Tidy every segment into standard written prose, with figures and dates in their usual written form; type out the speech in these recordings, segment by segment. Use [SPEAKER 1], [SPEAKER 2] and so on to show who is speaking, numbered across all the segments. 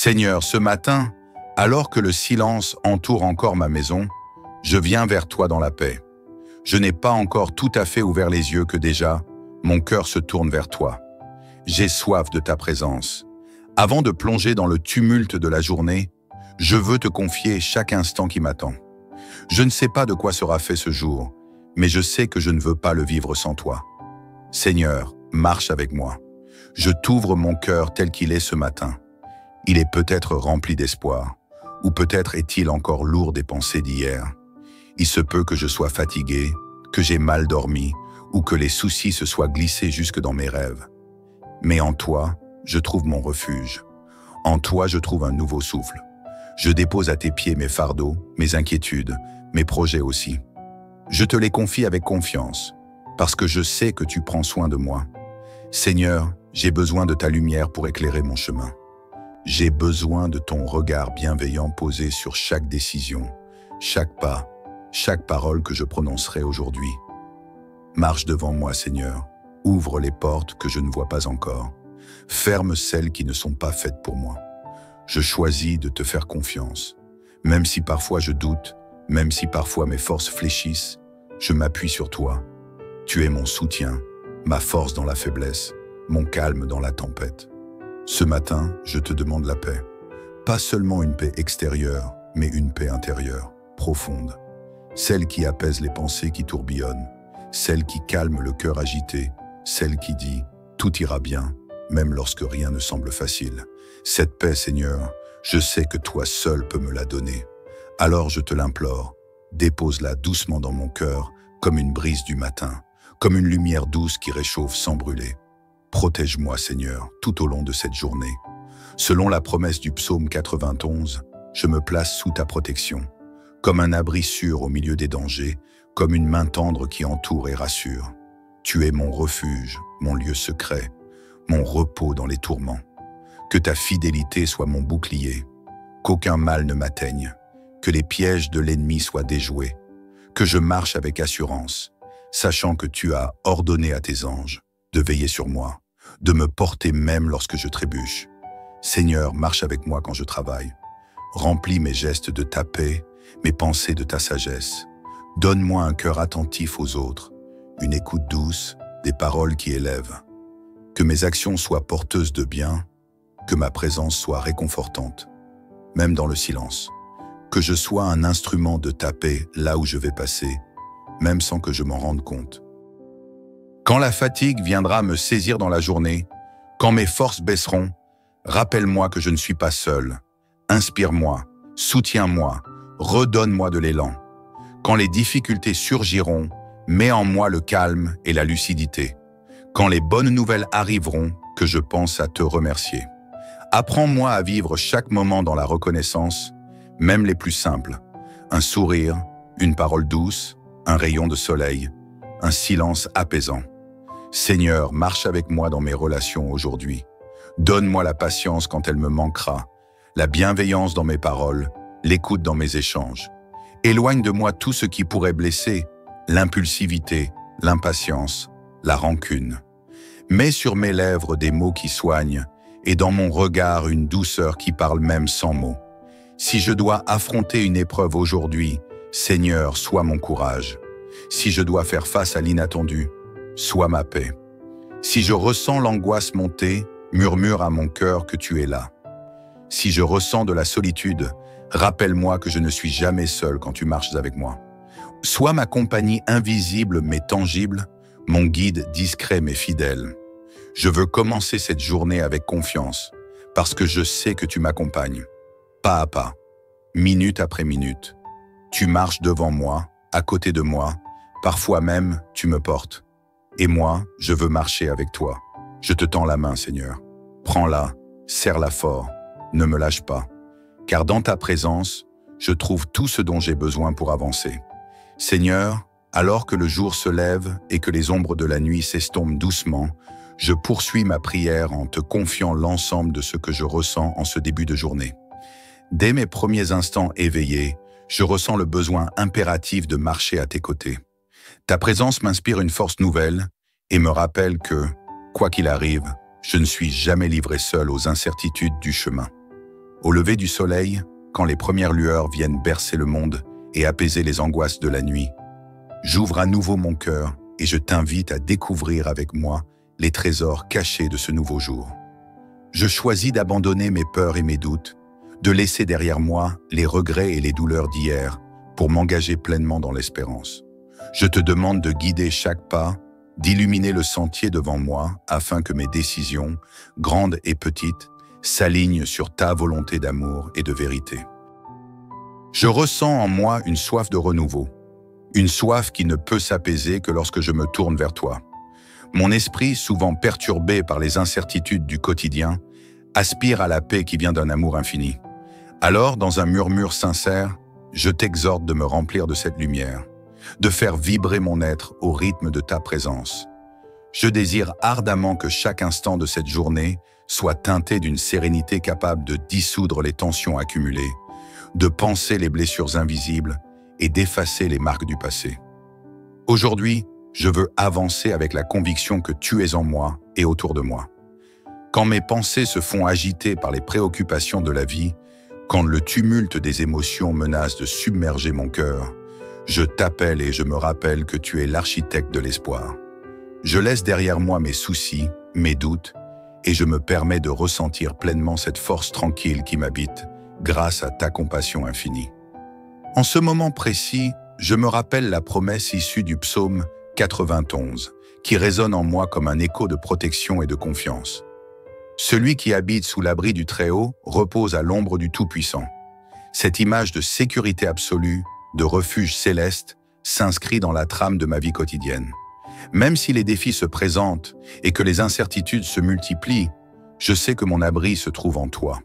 [SPEAKER 1] Seigneur, ce matin, alors que le silence entoure encore ma maison, je viens vers toi dans la paix. Je n'ai pas encore tout à fait ouvert les yeux que déjà, mon cœur se tourne vers toi. J'ai soif de ta présence. Avant de plonger dans le tumulte de la journée, je veux te confier chaque instant qui m'attend. Je ne sais pas de quoi sera fait ce jour, mais je sais que je ne veux pas le vivre sans toi. Seigneur, marche avec moi. Je t'ouvre mon cœur tel qu'il est ce matin. Il est peut-être rempli d'espoir, ou peut-être est-il encore lourd des pensées d'hier. Il se peut que je sois fatigué, que j'ai mal dormi, ou que les soucis se soient glissés jusque dans mes rêves. Mais en toi, je trouve mon refuge. En toi, je trouve un nouveau souffle. Je dépose à tes pieds mes fardeaux, mes inquiétudes, mes projets aussi. Je te les confie avec confiance, parce que je sais que tu prends soin de moi. Seigneur, j'ai besoin de ta lumière pour éclairer mon chemin. J'ai besoin de ton regard bienveillant posé sur chaque décision, chaque pas, chaque parole que je prononcerai aujourd'hui. Marche devant moi, Seigneur. Ouvre les portes que je ne vois pas encore. Ferme celles qui ne sont pas faites pour moi. Je choisis de te faire confiance. Même si parfois je doute, même si parfois mes forces fléchissent, je m'appuie sur toi. Tu es mon soutien, ma force dans la faiblesse, mon calme dans la tempête. Ce matin, je te demande la paix. Pas seulement une paix extérieure, mais une paix intérieure, profonde. Celle qui apaise les pensées qui tourbillonnent, celle qui calme le cœur agité, celle qui dit « tout ira bien », même lorsque rien ne semble facile. Cette paix, Seigneur, je sais que toi seul peux me la donner. Alors je te l'implore, dépose-la doucement dans mon cœur, comme une brise du matin, comme une lumière douce qui réchauffe sans brûler. Protège-moi, Seigneur, tout au long de cette journée. Selon la promesse du psaume 91, je me place sous ta protection, comme un abri sûr au milieu des dangers, comme une main tendre qui entoure et rassure. Tu es mon refuge, mon lieu secret, mon repos dans les tourments. Que ta fidélité soit mon bouclier, qu'aucun mal ne m'atteigne, que les pièges de l'ennemi soient déjoués, que je marche avec assurance, sachant que tu as ordonné à tes anges de veiller sur moi, de me porter même lorsque je trébuche. Seigneur, marche avec moi quand je travaille. Remplis mes gestes de ta paix, mes pensées de ta sagesse. Donne-moi un cœur attentif aux autres, une écoute douce, des paroles qui élèvent. Que mes actions soient porteuses de bien, que ma présence soit réconfortante, même dans le silence. Que je sois un instrument de ta paix là où je vais passer, même sans que je m'en rende compte. Quand la fatigue viendra me saisir dans la journée, quand mes forces baisseront, rappelle-moi que je ne suis pas seul. Inspire-moi, soutiens-moi, redonne-moi de l'élan. Quand les difficultés surgiront, mets en moi le calme et la lucidité. Quand les bonnes nouvelles arriveront, que je pense à te remercier. Apprends-moi à vivre chaque moment dans la reconnaissance, même les plus simples. Un sourire, une parole douce, un rayon de soleil, un silence apaisant. Seigneur, marche avec moi dans mes relations aujourd'hui. Donne-moi la patience quand elle me manquera, la bienveillance dans mes paroles, l'écoute dans mes échanges. Éloigne de moi tout ce qui pourrait blesser, l'impulsivité, l'impatience, la rancune. Mets sur mes lèvres des mots qui soignent et dans mon regard une douceur qui parle même sans mots. Si je dois affronter une épreuve aujourd'hui, Seigneur, sois mon courage. Si je dois faire face à l'inattendu, sois ma paix. Si je ressens l'angoisse monter, murmure à mon cœur que tu es là. Si je ressens de la solitude, rappelle-moi que je ne suis jamais seul quand tu marches avec moi. Sois ma compagnie invisible mais tangible, mon guide discret mais fidèle. Je veux commencer cette journée avec confiance, parce que je sais que tu m'accompagnes. Pas à pas, minute après minute. Tu marches devant moi, à côté de moi, parfois même tu me portes. Et moi, je veux marcher avec toi. Je te tends la main, Seigneur. Prends-la, serre-la fort, ne me lâche pas. Car dans ta présence, je trouve tout ce dont j'ai besoin pour avancer. Seigneur, alors que le jour se lève et que les ombres de la nuit s'estompent doucement, je poursuis ma prière en te confiant l'ensemble de ce que je ressens en ce début de journée. Dès mes premiers instants éveillés, je ressens le besoin impératif de marcher à tes côtés. Ta présence m'inspire une force nouvelle et me rappelle que, quoi qu'il arrive, je ne suis jamais livré seul aux incertitudes du chemin. Au lever du soleil, quand les premières lueurs viennent bercer le monde et apaiser les angoisses de la nuit, j'ouvre à nouveau mon cœur et je t'invite à découvrir avec moi les trésors cachés de ce nouveau jour. Je choisis d'abandonner mes peurs et mes doutes, de laisser derrière moi les regrets et les douleurs d'hier pour m'engager pleinement dans l'espérance. Je te demande de guider chaque pas, d'illuminer le sentier devant moi afin que mes décisions, grandes et petites, s'alignent sur ta volonté d'amour et de vérité. Je ressens en moi une soif de renouveau, une soif qui ne peut s'apaiser que lorsque je me tourne vers toi. Mon esprit, souvent perturbé par les incertitudes du quotidien, aspire à la paix qui vient d'un amour infini. Alors, dans un murmure sincère, je t'exhorte de me remplir de cette lumière, de faire vibrer mon être au rythme de ta présence. Je désire ardemment que chaque instant de cette journée soit teinté d'une sérénité capable de dissoudre les tensions accumulées, de panser les blessures invisibles et d'effacer les marques du passé. Aujourd'hui, je veux avancer avec la conviction que tu es en moi et autour de moi. Quand mes pensées se font agiter par les préoccupations de la vie, quand le tumulte des émotions menace de submerger mon cœur, je t'appelle et je me rappelle que tu es l'architecte de l'espoir. Je laisse derrière moi mes soucis, mes doutes, et je me permets de ressentir pleinement cette force tranquille qui m'habite grâce à ta compassion infinie. En ce moment précis, je me rappelle la promesse issue du psaume 91, qui résonne en moi comme un écho de protection et de confiance. Celui qui habite sous l'abri du Très-Haut repose à l'ombre du Tout-Puissant. Cette image de sécurité absolue, de refuge céleste, s'inscrit dans la trame de ma vie quotidienne. Même si les défis se présentent et que les incertitudes se multiplient, je sais que mon abri se trouve en toi.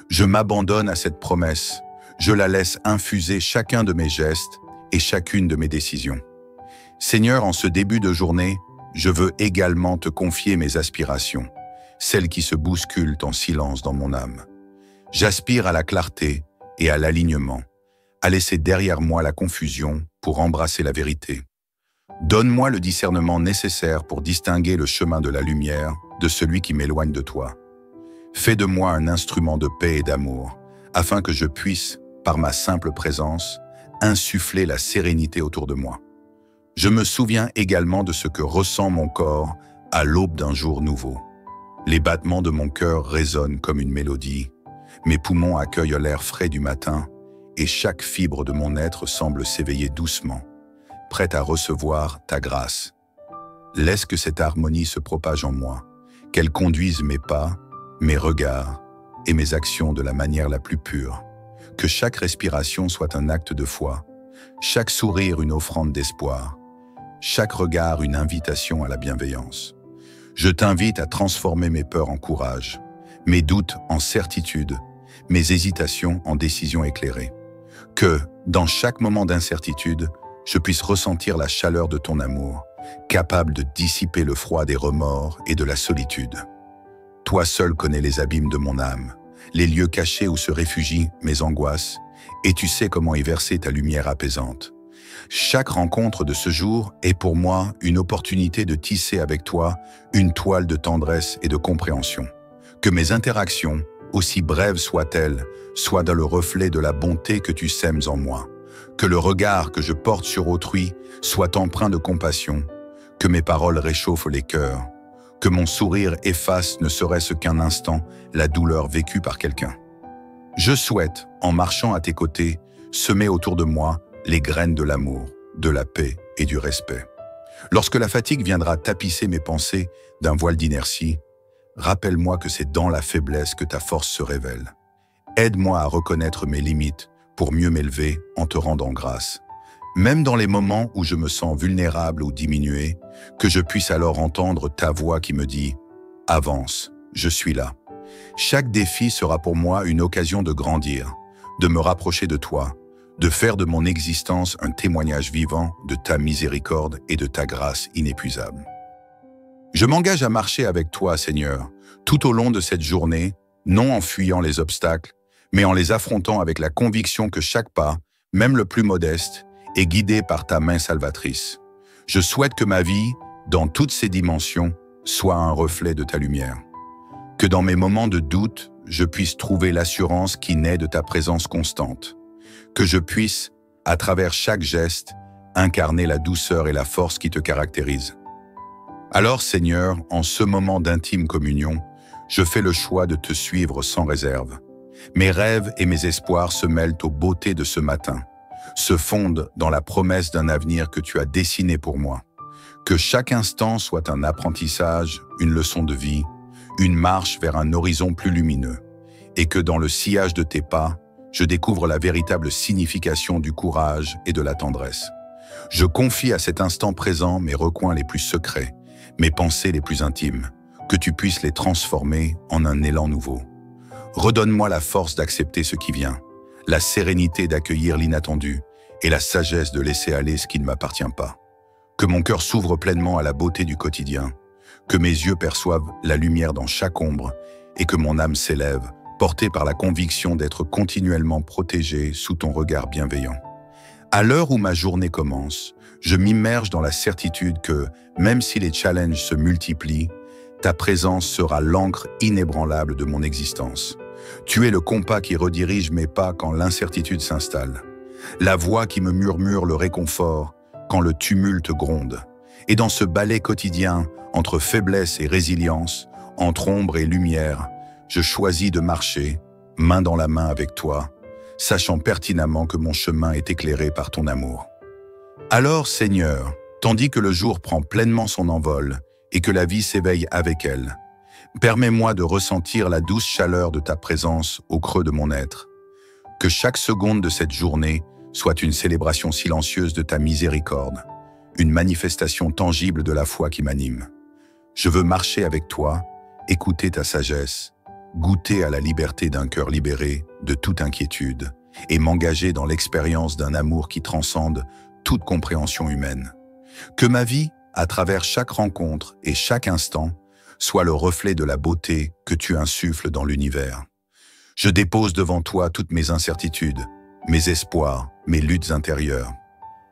[SPEAKER 1] Je m'abandonne à cette promesse, je la laisse infuser chacun de mes gestes et chacune de mes décisions. Seigneur, en ce début de journée, je veux également te confier mes aspirations, celles qui se bousculent en silence dans mon âme. J'aspire à la clarté et à l'alignement, à laisser derrière moi la confusion pour embrasser la vérité. Donne-moi le discernement nécessaire pour distinguer le chemin de la lumière de celui qui m'éloigne de toi. Fais de moi un instrument de paix et d'amour, afin que je puisse, par ma simple présence, insuffler la sérénité autour de moi. Je me souviens également de ce que ressent mon corps à l'aube d'un jour nouveau. Les battements de mon cœur résonnent comme une mélodie, mes poumons accueillent l'air frais du matin et chaque fibre de mon être semble s'éveiller doucement, prête à recevoir ta grâce. Laisse que cette harmonie se propage en moi, qu'elle conduise mes pas, mes regards et mes actions de la manière la plus pure. Que chaque respiration soit un acte de foi, chaque sourire une offrande d'espoir, chaque regard une invitation à la bienveillance. Je t'invite à transformer mes peurs en courage, mes doutes en certitude, mes hésitations en décisions éclairées. Que, dans chaque moment d'incertitude, je puisse ressentir la chaleur de ton amour, capable de dissiper le froid des remords et de la solitude. Toi seul connais les abîmes de mon âme, les lieux cachés où se réfugient mes angoisses, et tu sais comment y verser ta lumière apaisante. Chaque rencontre de ce jour est pour moi une opportunité de tisser avec toi une toile de tendresse et de compréhension. Que mes interactions, aussi brèves soient-elles, soient dans le reflet de la bonté que tu sèmes en moi. Que le regard que je porte sur autrui soit empreint de compassion. Que mes paroles réchauffent les cœurs. Que mon sourire efface ne serait-ce qu'un instant la douleur vécue par quelqu'un. Je souhaite, en marchant à tes côtés, semer autour de moi les graines de l'amour, de la paix et du respect. Lorsque la fatigue viendra tapisser mes pensées d'un voile d'inertie, rappelle-moi que c'est dans la faiblesse que ta force se révèle. Aide-moi à reconnaître mes limites pour mieux m'élever en te rendant grâce. Même dans les moments où je me sens vulnérable ou diminué, que je puisse alors entendre ta voix qui me dit « Avance, je suis là ». Chaque défi sera pour moi une occasion de grandir, de me rapprocher de toi, de faire de mon existence un témoignage vivant de ta miséricorde et de ta grâce inépuisable. Je m'engage à marcher avec toi, Seigneur, tout au long de cette journée, non en fuyant les obstacles, mais en les affrontant avec la conviction que chaque pas, même le plus modeste, est guidé par ta main salvatrice. Je souhaite que ma vie, dans toutes ses dimensions, soit un reflet de ta lumière. Que dans mes moments de doute, je puisse trouver l'assurance qui naît de ta présence constante. Que je puisse, à travers chaque geste, incarner la douceur et la force qui te caractérisent. Alors, Seigneur, en ce moment d'intime communion, je fais le choix de te suivre sans réserve. Mes rêves et mes espoirs se mêlent aux beautés de ce matin, se fondent dans la promesse d'un avenir que tu as dessiné pour moi. Que chaque instant soit un apprentissage, une leçon de vie, une marche vers un horizon plus lumineux, et que dans le sillage de tes pas, je découvre la véritable signification du courage et de la tendresse. Je confie à cet instant présent mes recoins les plus secrets, mes pensées les plus intimes, que tu puisses les transformer en un élan nouveau. Redonne-moi la force d'accepter ce qui vient, la sérénité d'accueillir l'inattendu et la sagesse de laisser aller ce qui ne m'appartient pas. Que mon cœur s'ouvre pleinement à la beauté du quotidien, que mes yeux perçoivent la lumière dans chaque ombre et que mon âme s'élève, portée par la conviction d'être continuellement protégée sous ton regard bienveillant. À l'heure où ma journée commence, je m'immerge dans la certitude que, même si les challenges se multiplient, ta présence sera l'encre inébranlable de mon existence. Tu es le compas qui redirige mes pas quand l'incertitude s'installe, la voix qui me murmure le réconfort quand le tumulte gronde. Et dans ce ballet quotidien, entre faiblesse et résilience, entre ombre et lumière, je choisis de marcher, main dans la main avec toi, sachant pertinemment que mon chemin est éclairé par ton amour. Alors, Seigneur, tandis que le jour prend pleinement son envol et que la vie s'éveille avec elle, permets-moi de ressentir la douce chaleur de ta présence au creux de mon être. Que chaque seconde de cette journée soit une célébration silencieuse de ta miséricorde, une manifestation tangible de la foi qui m'anime. Je veux marcher avec toi, écouter ta sagesse, goûter à la liberté d'un cœur libéré de toute inquiétude et m'engager dans l'expérience d'un amour qui transcende toute compréhension humaine. Que ma vie, à travers chaque rencontre et chaque instant, soit le reflet de la beauté que tu insuffles dans l'univers. Je dépose devant toi toutes mes incertitudes, mes espoirs, mes luttes intérieures.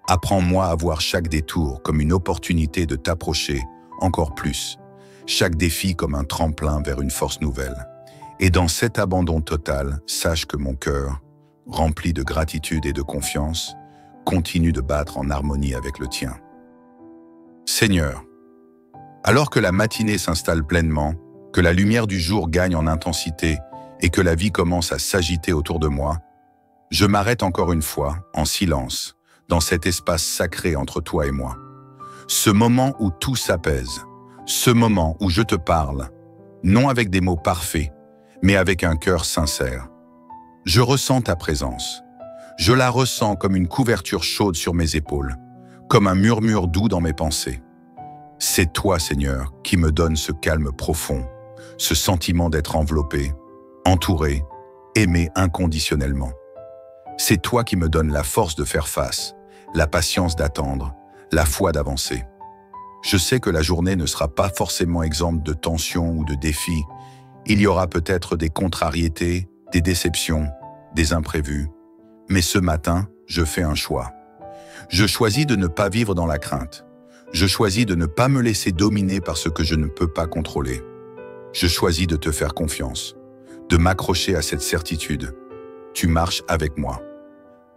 [SPEAKER 1] Apprends-moi à voir chaque détour comme une opportunité de t'approcher encore plus, chaque défi comme un tremplin vers une force nouvelle. Et dans cet abandon total, sache que mon cœur, rempli de gratitude et de confiance, continue de battre en harmonie avec le tien. Seigneur, alors que la matinée s'installe pleinement, que la lumière du jour gagne en intensité et que la vie commence à s'agiter autour de moi, je m'arrête encore une fois, en silence, dans cet espace sacré entre toi et moi. Ce moment où tout s'apaise, ce moment où je te parle, non avec des mots parfaits, mais avec un cœur sincère. Je ressens ta présence. Je la ressens comme une couverture chaude sur mes épaules, comme un murmure doux dans mes pensées. C'est toi, Seigneur, qui me donne ce calme profond, ce sentiment d'être enveloppé, entouré, aimé inconditionnellement. C'est toi qui me donnes la force de faire face, la patience d'attendre, la foi d'avancer. Je sais que la journée ne sera pas forcément exempte de tensions ou de défis. Il y aura peut-être des contrariétés, des déceptions, des imprévus. Mais ce matin, je fais un choix. Je choisis de ne pas vivre dans la crainte. Je choisis de ne pas me laisser dominer par ce que je ne peux pas contrôler. Je choisis de te faire confiance, de m'accrocher à cette certitude. Tu marches avec moi.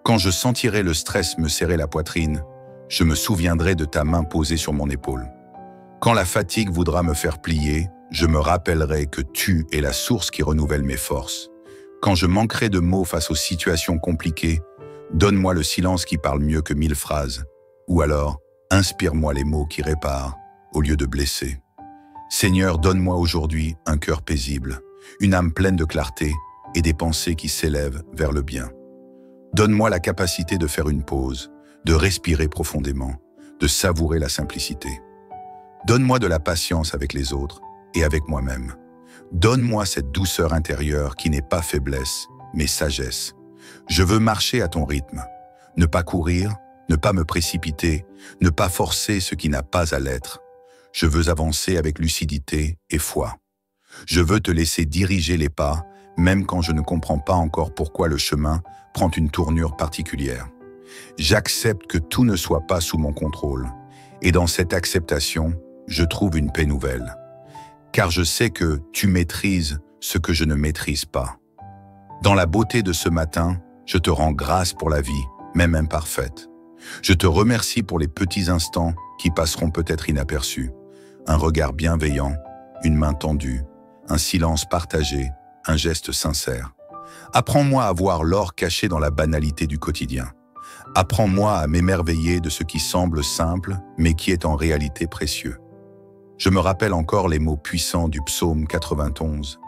[SPEAKER 1] Quand je sentirai le stress me serrer la poitrine, je me souviendrai de ta main posée sur mon épaule. Quand la fatigue voudra me faire plier, je me rappellerai que tu es la source qui renouvelle mes forces. Quand je manquerai de mots face aux situations compliquées, donne-moi le silence qui parle mieux que 1000 phrases. Ou alors, inspire-moi les mots qui réparent au lieu de blesser. Seigneur, donne-moi aujourd'hui un cœur paisible, une âme pleine de clarté et des pensées qui s'élèvent vers le bien. Donne-moi la capacité de faire une pause, de respirer profondément, de savourer la simplicité. Donne-moi de la patience avec les autres et avec moi-même. Donne-moi cette douceur intérieure qui n'est pas faiblesse, mais sagesse. Je veux marcher à ton rythme, ne pas courir, ne pas me précipiter, ne pas forcer ce qui n'a pas à l'être. Je veux avancer avec lucidité et foi. Je veux te laisser diriger les pas, même quand je ne comprends pas encore pourquoi le chemin prend une tournure particulière. J'accepte que tout ne soit pas sous mon contrôle, et dans cette acceptation, je trouve une paix nouvelle. Car je sais que tu maîtrises ce que je ne maîtrise pas. Dans la beauté de ce matin, je te rends grâce pour la vie, même imparfaite. Je te remercie pour les petits instants qui passeront peut-être inaperçus. Un regard bienveillant, une main tendue, un silence partagé, un geste sincère. Apprends-moi à voir l'or caché dans la banalité du quotidien. Apprends-moi à m'émerveiller de ce qui semble simple, mais qui est en réalité précieux. Je me rappelle encore les mots puissants du psaume 91,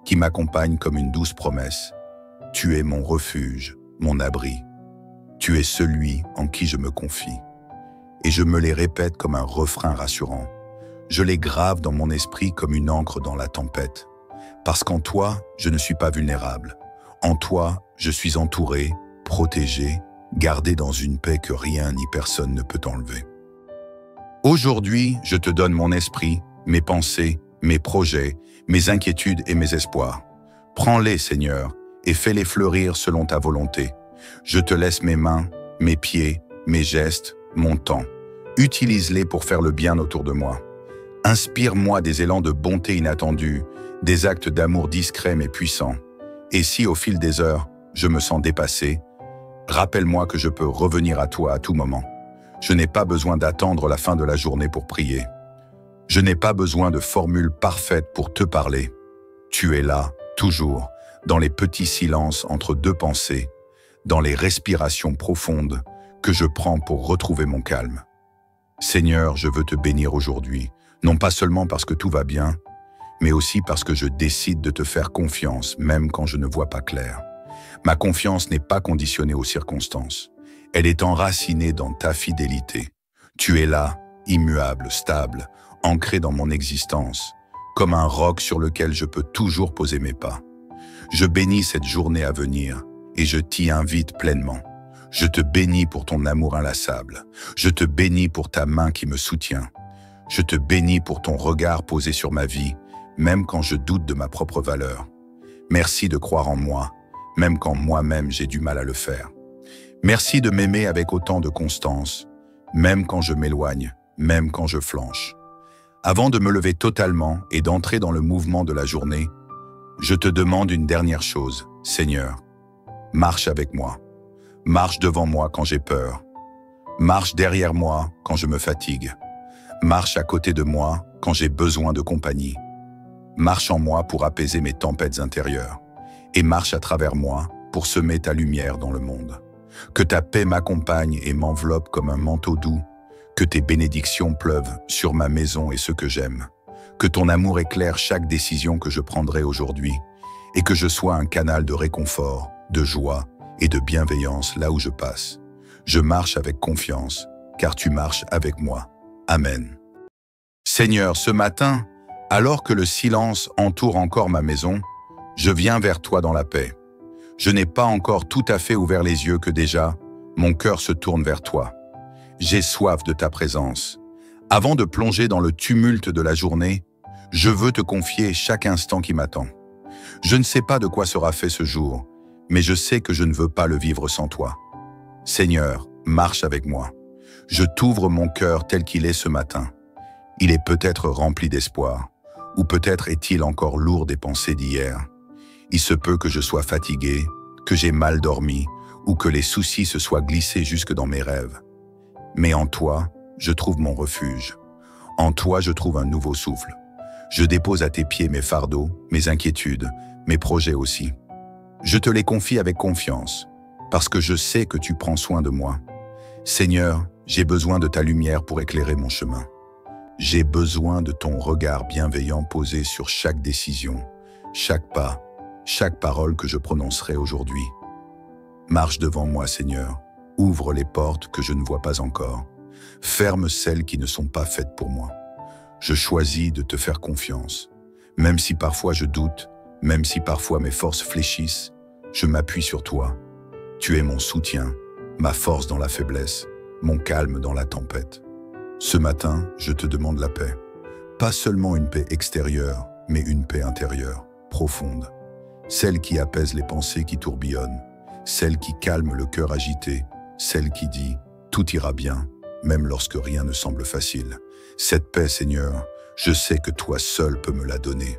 [SPEAKER 1] qui m'accompagnent comme une douce promesse. Tu es mon refuge, mon abri. Tu es celui en qui je me confie. Et je me les répète comme un refrain rassurant. Je les grave dans mon esprit comme une encre dans la tempête. Parce qu'en toi, je ne suis pas vulnérable. En toi, je suis entouré, protégé, gardé dans une paix que rien ni personne ne peut enlever. Aujourd'hui, je te donne mon esprit, mes pensées, mes projets, mes inquiétudes et mes espoirs. Prends-les, Seigneur, et fais-les fleurir selon ta volonté. Je te laisse mes mains, mes pieds, mes gestes, mon temps. Utilise-les pour faire le bien autour de moi. Inspire-moi des élans de bonté inattendus, des actes d'amour discrets mais puissants. Et si, au fil des heures, je me sens dépassé, rappelle-moi que je peux revenir à toi à tout moment. Je n'ai pas besoin d'attendre la fin de la journée pour prier. Je n'ai pas besoin de formules parfaites pour te parler. Tu es là, toujours, dans les petits silences entre deux pensées, dans les respirations profondes que je prends pour retrouver mon calme. Seigneur, je veux te bénir aujourd'hui, non pas seulement parce que tout va bien, mais aussi parce que je décide de te faire confiance, même quand je ne vois pas clair. Ma confiance n'est pas conditionnée aux circonstances. Elle est enracinée dans ta fidélité. Tu es là, immuable, stable, ancré dans mon existence, comme un roc sur lequel je peux toujours poser mes pas. Je bénis cette journée à venir et je t'y invite pleinement. Je te bénis pour ton amour inlassable. Je te bénis pour ta main qui me soutient. Je te bénis pour ton regard posé sur ma vie, même quand je doute de ma propre valeur. Merci de croire en moi, même quand moi-même j'ai du mal à le faire. Merci de m'aimer avec autant de constance, même quand je m'éloigne, même quand je flanche. Avant de me lever totalement et d'entrer dans le mouvement de la journée, je te demande une dernière chose, Seigneur. Marche avec moi. Marche devant moi quand j'ai peur. Marche derrière moi quand je me fatigue. Marche à côté de moi quand j'ai besoin de compagnie. Marche en moi pour apaiser mes tempêtes intérieures. Et marche à travers moi pour semer ta lumière dans le monde. Que ta paix m'accompagne et m'enveloppe comme un manteau doux. Que tes bénédictions pleuvent sur ma maison et ceux que j'aime. Que ton amour éclaire chaque décision que je prendrai aujourd'hui. Et que je sois un canal de réconfort, de joie et de bienveillance là où je passe. Je marche avec confiance, car tu marches avec moi. Amen. Seigneur, ce matin, alors que le silence entoure encore ma maison, je viens vers toi dans la paix. Je n'ai pas encore tout à fait ouvert les yeux que déjà, mon cœur se tourne vers toi. J'ai soif de ta présence. Avant de plonger dans le tumulte de la journée, je veux te confier chaque instant qui m'attend. Je ne sais pas de quoi sera fait ce jour, mais je sais que je ne veux pas le vivre sans toi. Seigneur, marche avec moi. Je t'ouvre mon cœur tel qu'il est ce matin. Il est peut-être rempli d'espoir, ou peut-être est-il encore lourd des pensées d'hier. Il se peut que je sois fatigué, que j'ai mal dormi, ou que les soucis se soient glissés jusque dans mes rêves. Mais en toi, je trouve mon refuge. En toi, je trouve un nouveau souffle. Je dépose à tes pieds mes fardeaux, mes inquiétudes, mes projets aussi. Je te les confie avec confiance, parce que je sais que tu prends soin de moi. Seigneur, j'ai besoin de ta lumière pour éclairer mon chemin. J'ai besoin de ton regard bienveillant posé sur chaque décision, chaque pas, chaque parole que je prononcerai aujourd'hui. Marche devant moi, Seigneur. Ouvre les portes que je ne vois pas encore. Ferme celles qui ne sont pas faites pour moi. Je choisis de te faire confiance. Même si parfois je doute, même si parfois mes forces fléchissent, je m'appuie sur toi. Tu es mon soutien, ma force dans la faiblesse, mon calme dans la tempête. Ce matin, je te demande la paix. Pas seulement une paix extérieure, mais une paix intérieure, profonde. Celle qui apaise les pensées qui tourbillonnent, celle qui calme le cœur agité, celle qui dit « tout ira bien », même lorsque rien ne semble facile. Cette paix, Seigneur, je sais que toi seul peux me la donner.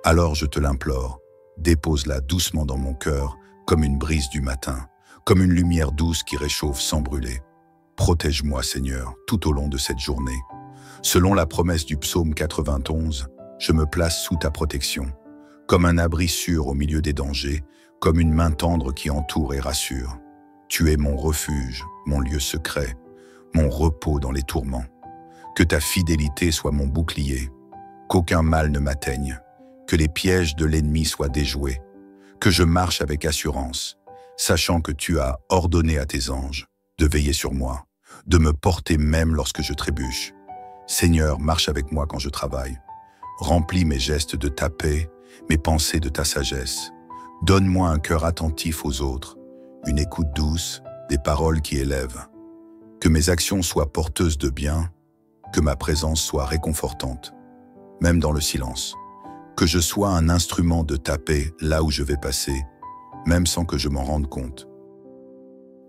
[SPEAKER 1] Alors je te l'implore, dépose-la doucement dans mon cœur, comme une brise du matin, comme une lumière douce qui réchauffe sans brûler. Protège-moi, Seigneur, tout au long de cette journée. Selon la promesse du psaume 91, je me place sous ta protection, comme un abri sûr au milieu des dangers, comme une main tendre qui entoure et rassure. Tu es mon refuge, mon lieu secret, mon repos dans les tourments. Que ta fidélité soit mon bouclier, qu'aucun mal ne m'atteigne, que les pièges de l'ennemi soient déjoués, que je marche avec assurance, sachant que tu as ordonné à tes anges de veiller sur moi, de me porter même lorsque je trébuche. Seigneur, marche avec moi quand je travaille. Remplis mes gestes de ta paix, mes pensées de ta sagesse. Donne-moi un cœur attentif aux autres, une écoute douce, des paroles qui élèvent. Que mes actions soient porteuses de bien, que ma présence soit réconfortante, même dans le silence. Que je sois un instrument de ta paix là où je vais passer, même sans que je m'en rende compte.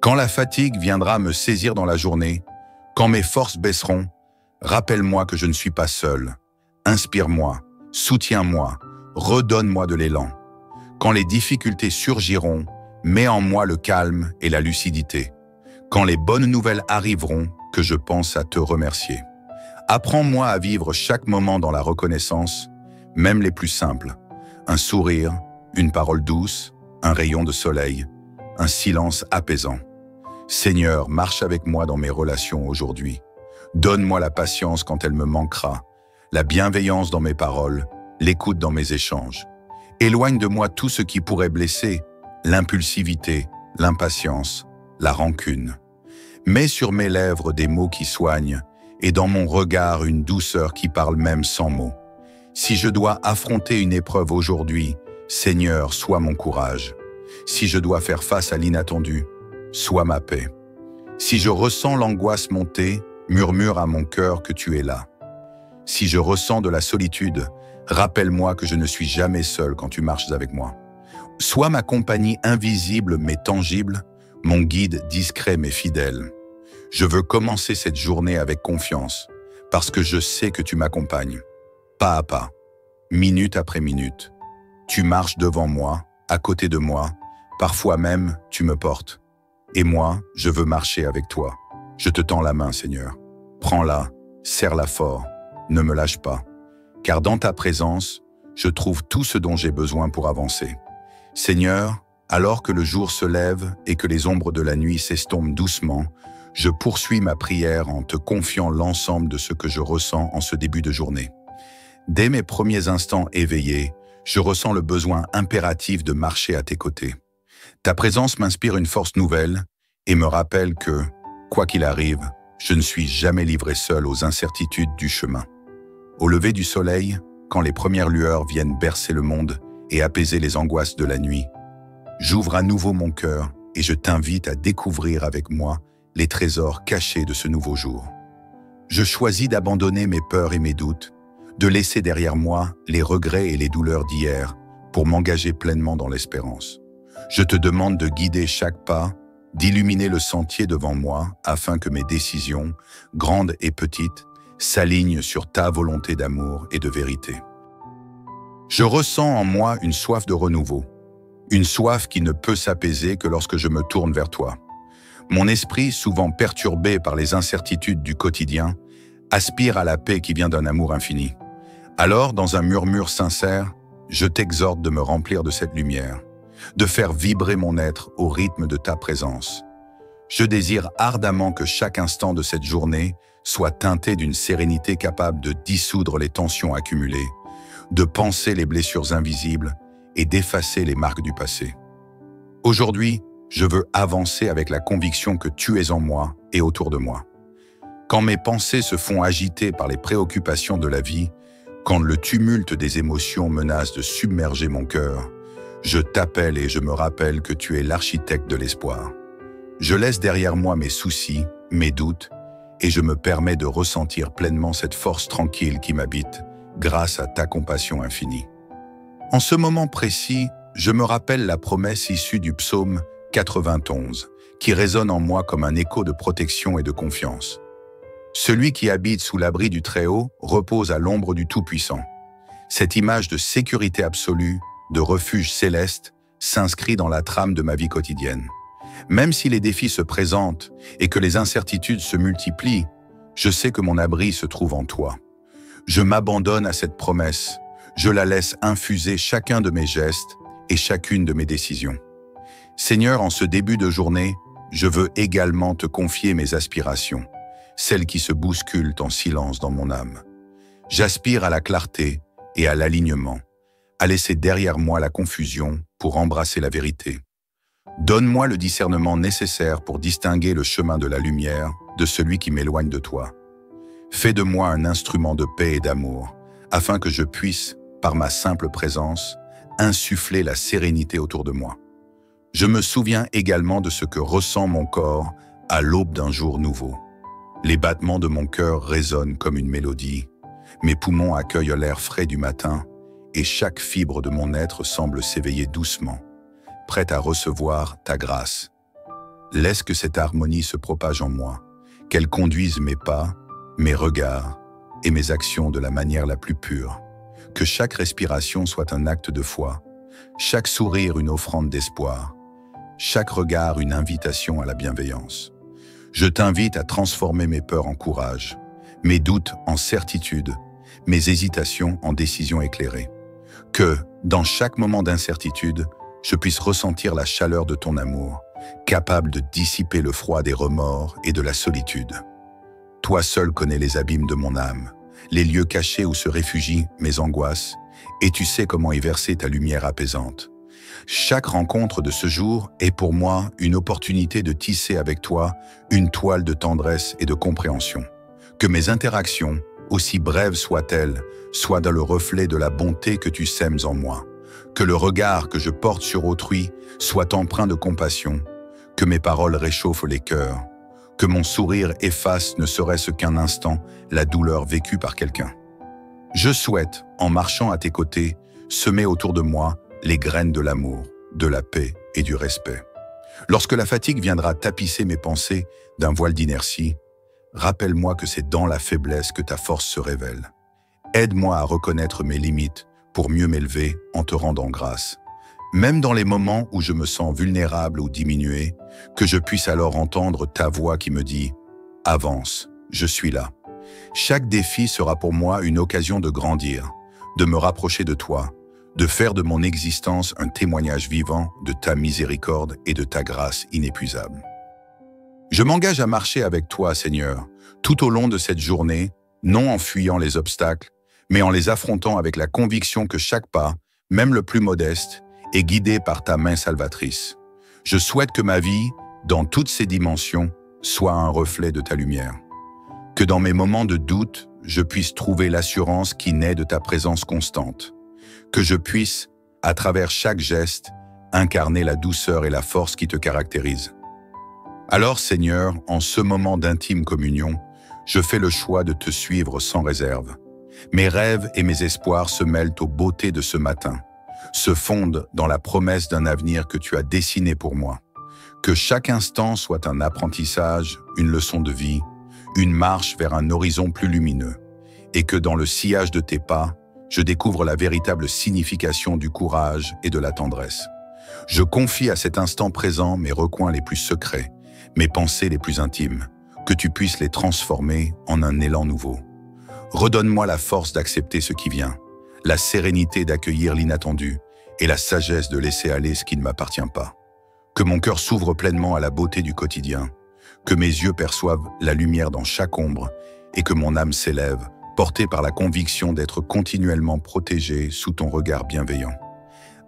[SPEAKER 1] Quand la fatigue viendra me saisir dans la journée, quand mes forces baisseront, rappelle-moi que je ne suis pas seul. Inspire-moi, soutiens-moi, redonne-moi de l'élan. Quand les difficultés surgiront, mets en moi le calme et la lucidité. Quand les bonnes nouvelles arriveront, que je pense à te remercier. Apprends-moi à vivre chaque moment dans la reconnaissance, même les plus simples. Un sourire, une parole douce, un rayon de soleil, un silence apaisant. Seigneur, marche avec moi dans mes relations aujourd'hui. Donne-moi la patience quand elle me manquera, la bienveillance dans mes paroles, l'écoute dans mes échanges. Éloigne de moi tout ce qui pourrait blesser, l'impulsivité, l'impatience, la rancune. Mets sur mes lèvres des mots qui soignent et dans mon regard une douceur qui parle même sans mots. Si je dois affronter une épreuve aujourd'hui, Seigneur, sois mon courage. Si je dois faire face à l'inattendu, sois ma paix. Si je ressens l'angoisse monter, murmure à mon cœur que tu es là. Si je ressens de la solitude, rappelle-moi que je ne suis jamais seul quand tu marches avec moi. Sois ma compagnie invisible mais tangible, mon guide discret mais fidèle. Je veux commencer cette journée avec confiance, parce que je sais que tu m'accompagnes, pas à pas, minute après minute. Tu marches devant moi, à côté de moi, parfois même tu me portes. Et moi, je veux marcher avec toi. Je te tends la main, Seigneur. Prends-la, serre-la fort, ne me lâche pas. Car dans ta présence, je trouve tout ce dont j'ai besoin pour avancer. Seigneur, alors que le jour se lève et que les ombres de la nuit s'estompent doucement, je poursuis ma prière en te confiant l'ensemble de ce que je ressens en ce début de journée. Dès mes premiers instants éveillés, je ressens le besoin impératif de marcher à tes côtés. Ta présence m'inspire une force nouvelle et me rappelle que, quoi qu'il arrive, je ne suis jamais livré seul aux incertitudes du chemin. Au lever du soleil, quand les premières lueurs viennent bercer le monde et apaiser les angoisses de la nuit, j'ouvre à nouveau mon cœur et je t'invite à découvrir avec moi les trésors cachés de ce nouveau jour. Je choisis d'abandonner mes peurs et mes doutes, de laisser derrière moi les regrets et les douleurs d'hier pour m'engager pleinement dans l'espérance. Je te demande de guider chaque pas, d'illuminer le sentier devant moi afin que mes décisions, grandes et petites, s'alignent sur ta volonté d'amour et de vérité. Je ressens en moi une soif de renouveau, une soif qui ne peut s'apaiser que lorsque je me tourne vers toi. Mon esprit, souvent perturbé par les incertitudes du quotidien, aspire à la paix qui vient d'un amour infini. Alors, dans un murmure sincère, je t'exhorte de me remplir de cette lumière, de faire vibrer mon être au rythme de ta présence. Je désire ardemment que chaque instant de cette journée soit teinté d'une sérénité capable de dissoudre les tensions accumulées, de panser les blessures invisibles et d'effacer les marques du passé. Aujourd'hui, je veux avancer avec la conviction que tu es en moi et autour de moi. Quand mes pensées se font agiter par les préoccupations de la vie, quand le tumulte des émotions menace de submerger mon cœur, je t'appelle et je me rappelle que tu es l'architecte de l'espoir. Je laisse derrière moi mes soucis, mes doutes, et je me permets de ressentir pleinement cette force tranquille qui m'habite, grâce à ta compassion infinie. En ce moment précis, je me rappelle la promesse issue du psaume 91, qui résonne en moi comme un écho de protection et de confiance. Celui qui habite sous l'abri du Très-Haut repose à l'ombre du Tout-Puissant. Cette image de sécurité absolue, de refuge céleste, s'inscrit dans la trame de ma vie quotidienne. Même si les défis se présentent et que les incertitudes se multiplient, je sais que mon abri se trouve en toi. Je m'abandonne à cette promesse, je la laisse infuser chacun de mes gestes et chacune de mes décisions. Seigneur, en ce début de journée, je veux également te confier mes aspirations, celles qui se bousculent en silence dans mon âme. J'aspire à la clarté et à l'alignement, à laisser derrière moi la confusion pour embrasser la vérité. Donne-moi le discernement nécessaire pour distinguer le chemin de la lumière de celui qui m'éloigne de toi. Fais de moi un instrument de paix et d'amour, afin que je puisse, par ma simple présence, insuffler la sérénité autour de moi. Je me souviens également de ce que ressent mon corps à l'aube d'un jour nouveau. Les battements de mon cœur résonnent comme une mélodie, mes poumons accueillent l'air frais du matin et chaque fibre de mon être semble s'éveiller doucement, prête à recevoir ta grâce. Laisse que cette harmonie se propage en moi, qu'elle conduise mes pas, mes regards et mes actions de la manière la plus pure. Que chaque respiration soit un acte de foi, chaque sourire une offrande d'espoir, chaque regard une invitation à la bienveillance. Je t'invite à transformer mes peurs en courage, mes doutes en certitude, mes hésitations en décisions éclairées. Que, dans chaque moment d'incertitude, je puisse ressentir la chaleur de ton amour, capable de dissiper le froid des remords et de la solitude. Toi seul connais les abîmes de mon âme, les lieux cachés où se réfugient mes angoisses, et tu sais comment y verser ta lumière apaisante. Chaque rencontre de ce jour est pour moi une opportunité de tisser avec toi une toile de tendresse et de compréhension. Que mes interactions, aussi brèves soient-elles, soient dans le reflet de la bonté que tu sèmes en moi. Que le regard que je porte sur autrui soit empreint de compassion. Que mes paroles réchauffent les cœurs. Que mon sourire efface ne serait-ce qu'un instant la douleur vécue par quelqu'un. Je souhaite, en marchant à tes côtés, semer autour de moi les graines de l'amour, de la paix et du respect. Lorsque la fatigue viendra tapisser mes pensées d'un voile d'inertie, rappelle-moi que c'est dans la faiblesse que ta force se révèle. Aide-moi à reconnaître mes limites pour mieux m'élever en te rendant grâce. Même dans les moments où je me sens vulnérable ou diminué, que je puisse alors entendre ta voix qui me dit « Avance, je suis là ». Chaque défi sera pour moi une occasion de grandir, de me rapprocher de toi, de faire de mon existence un témoignage vivant de ta miséricorde et de ta grâce inépuisable. Je m'engage à marcher avec toi, Seigneur, tout au long de cette journée, non en fuyant les obstacles, mais en les affrontant avec la conviction que chaque pas, même le plus modeste, est guidé par ta main salvatrice. Je souhaite que ma vie, dans toutes ses dimensions, soit un reflet de ta lumière. Que dans mes moments de doute, je puisse trouver l'assurance qui naît de ta présence constante. Que je puisse, à travers chaque geste, incarner la douceur et la force qui te caractérisent. Alors, Seigneur, en ce moment d'intime communion, je fais le choix de te suivre sans réserve. Mes rêves et mes espoirs se mêlent aux beautés de ce matin, se fondent dans la promesse d'un avenir que tu as dessiné pour moi. Que chaque instant soit un apprentissage, une leçon de vie, une marche vers un horizon plus lumineux, et que dans le sillage de tes pas, je découvre la véritable signification du courage et de la tendresse. Je confie à cet instant présent mes recoins les plus secrets, mes pensées les plus intimes, que tu puisses les transformer en un élan nouveau. Redonne-moi la force d'accepter ce qui vient, la sérénité d'accueillir l'inattendu et la sagesse de laisser aller ce qui ne m'appartient pas. Que mon cœur s'ouvre pleinement à la beauté du quotidien, que mes yeux perçoivent la lumière dans chaque ombre et que mon âme s'élève, portée par la conviction d'être continuellement protégée sous ton regard bienveillant.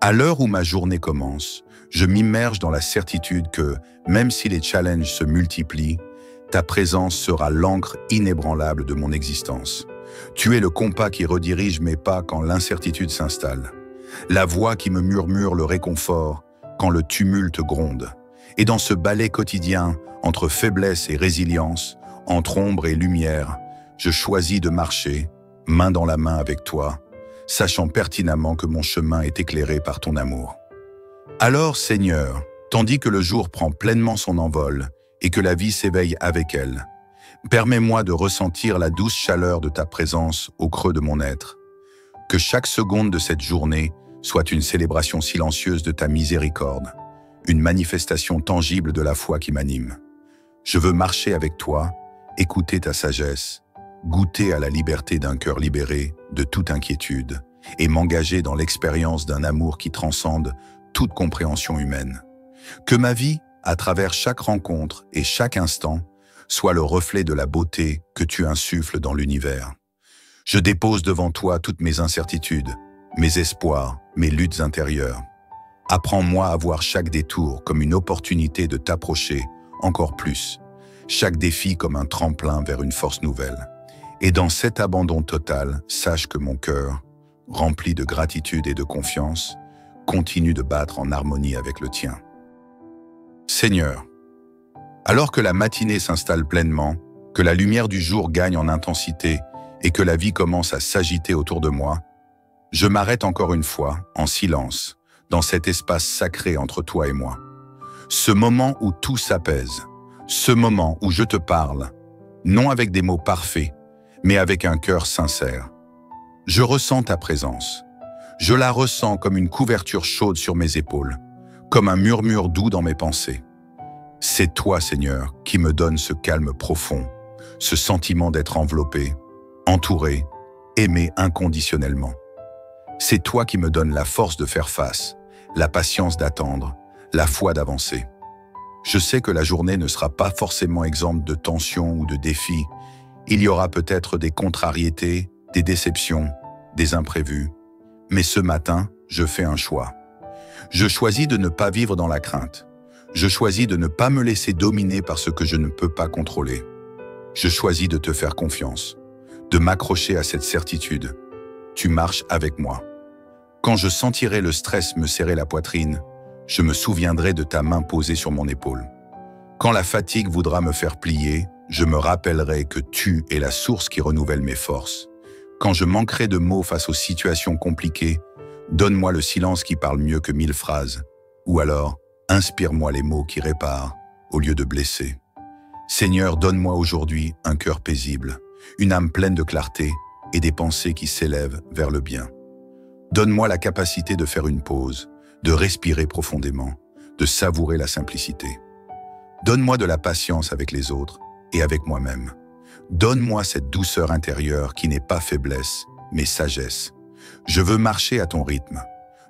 [SPEAKER 1] À l'heure où ma journée commence, je m'immerge dans la certitude que, même si les challenges se multiplient, ta présence sera l'encre inébranlable de mon existence. Tu es le compas qui redirige mes pas quand l'incertitude s'installe, la voix qui me murmure le réconfort quand le tumulte gronde. Et dans ce ballet quotidien, entre faiblesse et résilience, entre ombre et lumière, je choisis de marcher, main dans la main avec toi, sachant pertinemment que mon chemin est éclairé par ton amour. Alors, Seigneur, tandis que le jour prend pleinement son envol et que la vie s'éveille avec elle, permets-moi de ressentir la douce chaleur de ta présence au creux de mon être. Que chaque seconde de cette journée soit une célébration silencieuse de ta miséricorde, une manifestation tangible de la foi qui m'anime. Je veux marcher avec toi, écouter ta sagesse, goûter à la liberté d'un cœur libéré de toute inquiétude et m'engager dans l'expérience d'un amour qui transcende toute compréhension humaine. Que ma vie, à travers chaque rencontre et chaque instant, soit le reflet de la beauté que tu insuffles dans l'univers. Je dépose devant toi toutes mes incertitudes, mes espoirs, mes luttes intérieures. Apprends-moi à voir chaque détour comme une opportunité de t'approcher encore plus, chaque défi comme un tremplin vers une force nouvelle. Et dans cet abandon total, sache que mon cœur, rempli de gratitude et de confiance, continue de battre en harmonie avec le tien. Seigneur, alors que la matinée s'installe pleinement, que la lumière du jour gagne en intensité et que la vie commence à s'agiter autour de moi, je m'arrête encore une fois, en silence, dans cet espace sacré entre toi et moi. Ce moment où tout s'apaise, ce moment où je te parle, non avec des mots parfaits, mais avec un cœur sincère. Je ressens ta présence. Je la ressens comme une couverture chaude sur mes épaules, comme un murmure doux dans mes pensées. C'est toi, Seigneur, qui me donne ce calme profond, ce sentiment d'être enveloppé, entouré, aimé inconditionnellement. C'est toi qui me donnes la force de faire face, la patience d'attendre, la foi d'avancer. Je sais que la journée ne sera pas forcément exempte de tensions ou de défis. Il y aura peut-être des contrariétés, des déceptions, des imprévus. Mais ce matin, je fais un choix. Je choisis de ne pas vivre dans la crainte. Je choisis de ne pas me laisser dominer par ce que je ne peux pas contrôler. Je choisis de te faire confiance, de m'accrocher à cette certitude. Tu marches avec moi. Quand je sentirai le stress me serrer la poitrine, je me souviendrai de ta main posée sur mon épaule. Quand la fatigue voudra me faire plier, je me rappellerai que tu es la source qui renouvelle mes forces. Quand je manquerai de mots face aux situations compliquées, donne-moi le silence qui parle mieux que 1000 phrases. Ou alors, inspire-moi les mots qui réparent au lieu de blesser. Seigneur, donne-moi aujourd'hui un cœur paisible, une âme pleine de clarté et des pensées qui s'élèvent vers le bien. Donne-moi la capacité de faire une pause, de respirer profondément, de savourer la simplicité. Donne-moi de la patience avec les autres et avec moi-même. Donne-moi cette douceur intérieure qui n'est pas faiblesse, mais sagesse. Je veux marcher à ton rythme,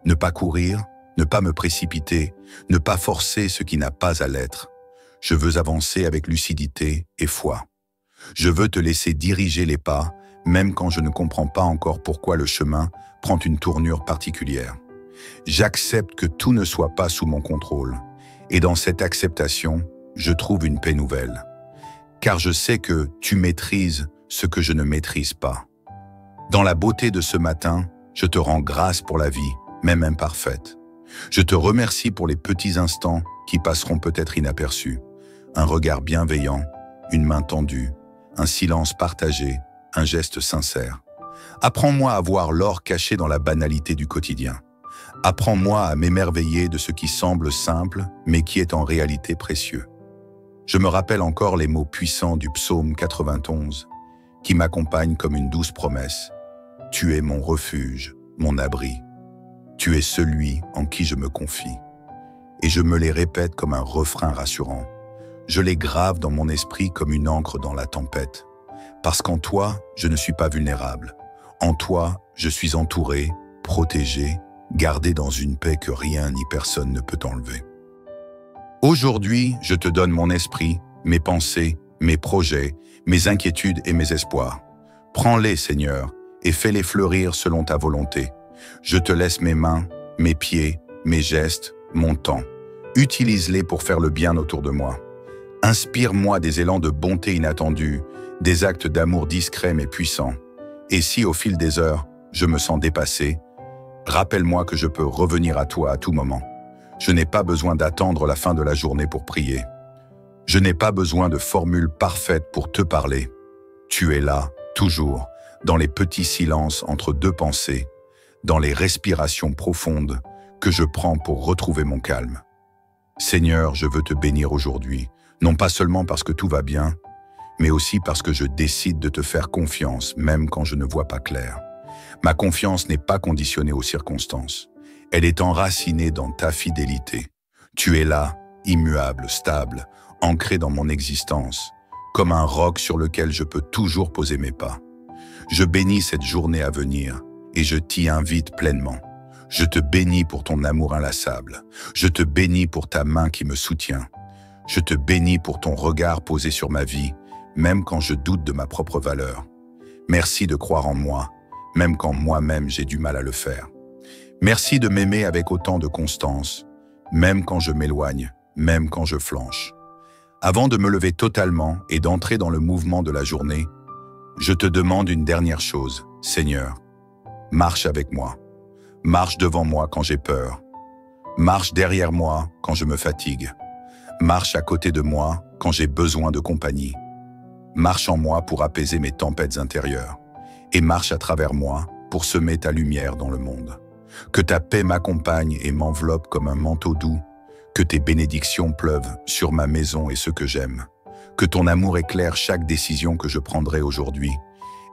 [SPEAKER 1] ne pas courir, ne pas me précipiter, ne pas forcer ce qui n'a pas à l'être. Je veux avancer avec lucidité et foi. Je veux te laisser diriger les pas, même quand je ne comprends pas encore pourquoi le chemin prend une tournure particulière. J'accepte que tout ne soit pas sous mon contrôle, et dans cette acceptation, je trouve une paix nouvelle. Car je sais que tu maîtrises ce que je ne maîtrise pas. Dans la beauté de ce matin, je te rends grâce pour la vie, même imparfaite. Je te remercie pour les petits instants qui passeront peut-être inaperçus. Un regard bienveillant, une main tendue, un silence partagé, un geste sincère. Apprends-moi à voir l'or caché dans la banalité du quotidien. Apprends-moi à m'émerveiller de ce qui semble simple, mais qui est en réalité précieux. Je me rappelle encore les mots puissants du psaume 91, qui m'accompagnent comme une douce promesse. Tu es mon refuge, mon abri. Tu es celui en qui je me confie. Et je me les répète comme un refrain rassurant. Je les grave dans mon esprit comme une encre dans la tempête. Parce qu'en toi, je ne suis pas vulnérable. En toi, je suis entouré, protégé, gardé dans une paix que rien ni personne ne peut enlever. Aujourd'hui, je te donne mon esprit, mes pensées, mes projets, mes inquiétudes et mes espoirs. Prends-les, Seigneur, et fais-les fleurir selon ta volonté. Je te laisse mes mains, mes pieds, mes gestes, mon temps. Utilise-les pour faire le bien autour de moi. Inspire-moi des élans de bonté inattendus, des actes d'amour discrets mais puissants. Et si, au fil des heures, je me sens dépassé, rappelle-moi que je peux revenir à toi à tout moment. Je n'ai pas besoin d'attendre la fin de la journée pour prier. Je n'ai pas besoin de formules parfaites pour te parler. Tu es là, toujours, dans les petits silences entre deux pensées, dans les respirations profondes que je prends pour retrouver mon calme. Seigneur, je veux te bénir aujourd'hui, non pas seulement parce que tout va bien, mais aussi parce que je décide de te faire confiance, même quand je ne vois pas clair. Ma confiance n'est pas conditionnée aux circonstances. Elle est enracinée dans ta fidélité. Tu es là, immuable, stable, ancré dans mon existence, comme un roc sur lequel je peux toujours poser mes pas. Je bénis cette journée à venir et je t'y invite pleinement. Je te bénis pour ton amour inlassable. Je te bénis pour ta main qui me soutient. Je te bénis pour ton regard posé sur ma vie, même quand je doute de ma propre valeur. Merci de croire en moi, même quand moi-même j'ai du mal à le faire. Merci de m'aimer avec autant de constance, même quand je m'éloigne, même quand je flanche. Avant de me lever totalement et d'entrer dans le mouvement de la journée, je te demande une dernière chose, Seigneur. Marche avec moi. Marche devant moi quand j'ai peur. Marche derrière moi quand je me fatigue. Marche à côté de moi quand j'ai besoin de compagnie. Marche en moi pour apaiser mes tempêtes intérieures. Et marche à travers moi pour semer ta lumière dans le monde. Que ta paix m'accompagne et m'enveloppe comme un manteau doux. Que tes bénédictions pleuvent sur ma maison et ceux que j'aime. Que ton amour éclaire chaque décision que je prendrai aujourd'hui.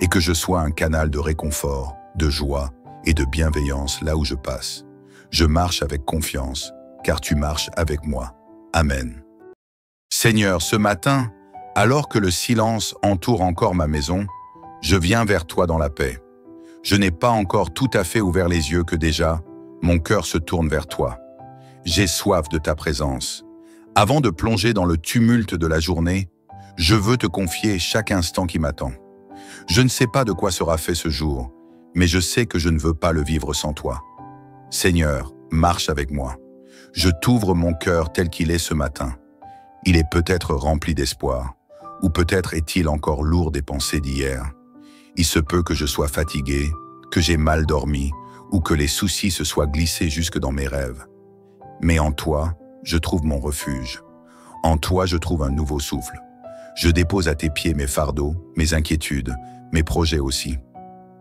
[SPEAKER 1] Et que je sois un canal de réconfort, de joie et de bienveillance là où je passe. Je marche avec confiance, car tu marches avec moi. Amen. Seigneur, ce matin, alors que le silence entoure encore ma maison, je viens vers toi dans la paix. Je n'ai pas encore tout à fait ouvert les yeux que déjà, mon cœur se tourne vers toi. J'ai soif de ta présence. Avant de plonger dans le tumulte de la journée, je veux te confier chaque instant qui m'attend. Je ne sais pas de quoi sera fait ce jour, mais je sais que je ne veux pas le vivre sans toi. Seigneur, marche avec moi. Je t'ouvre mon cœur tel qu'il est ce matin. Il est peut-être rempli d'espoir, ou peut-être est-il encore lourd des pensées d'hier. Il se peut que je sois fatigué, que j'ai mal dormi, ou que les soucis se soient glissés jusque dans mes rêves. Mais en toi, je trouve mon refuge. En toi, je trouve un nouveau souffle. Je dépose à tes pieds mes fardeaux, mes inquiétudes, mes projets aussi.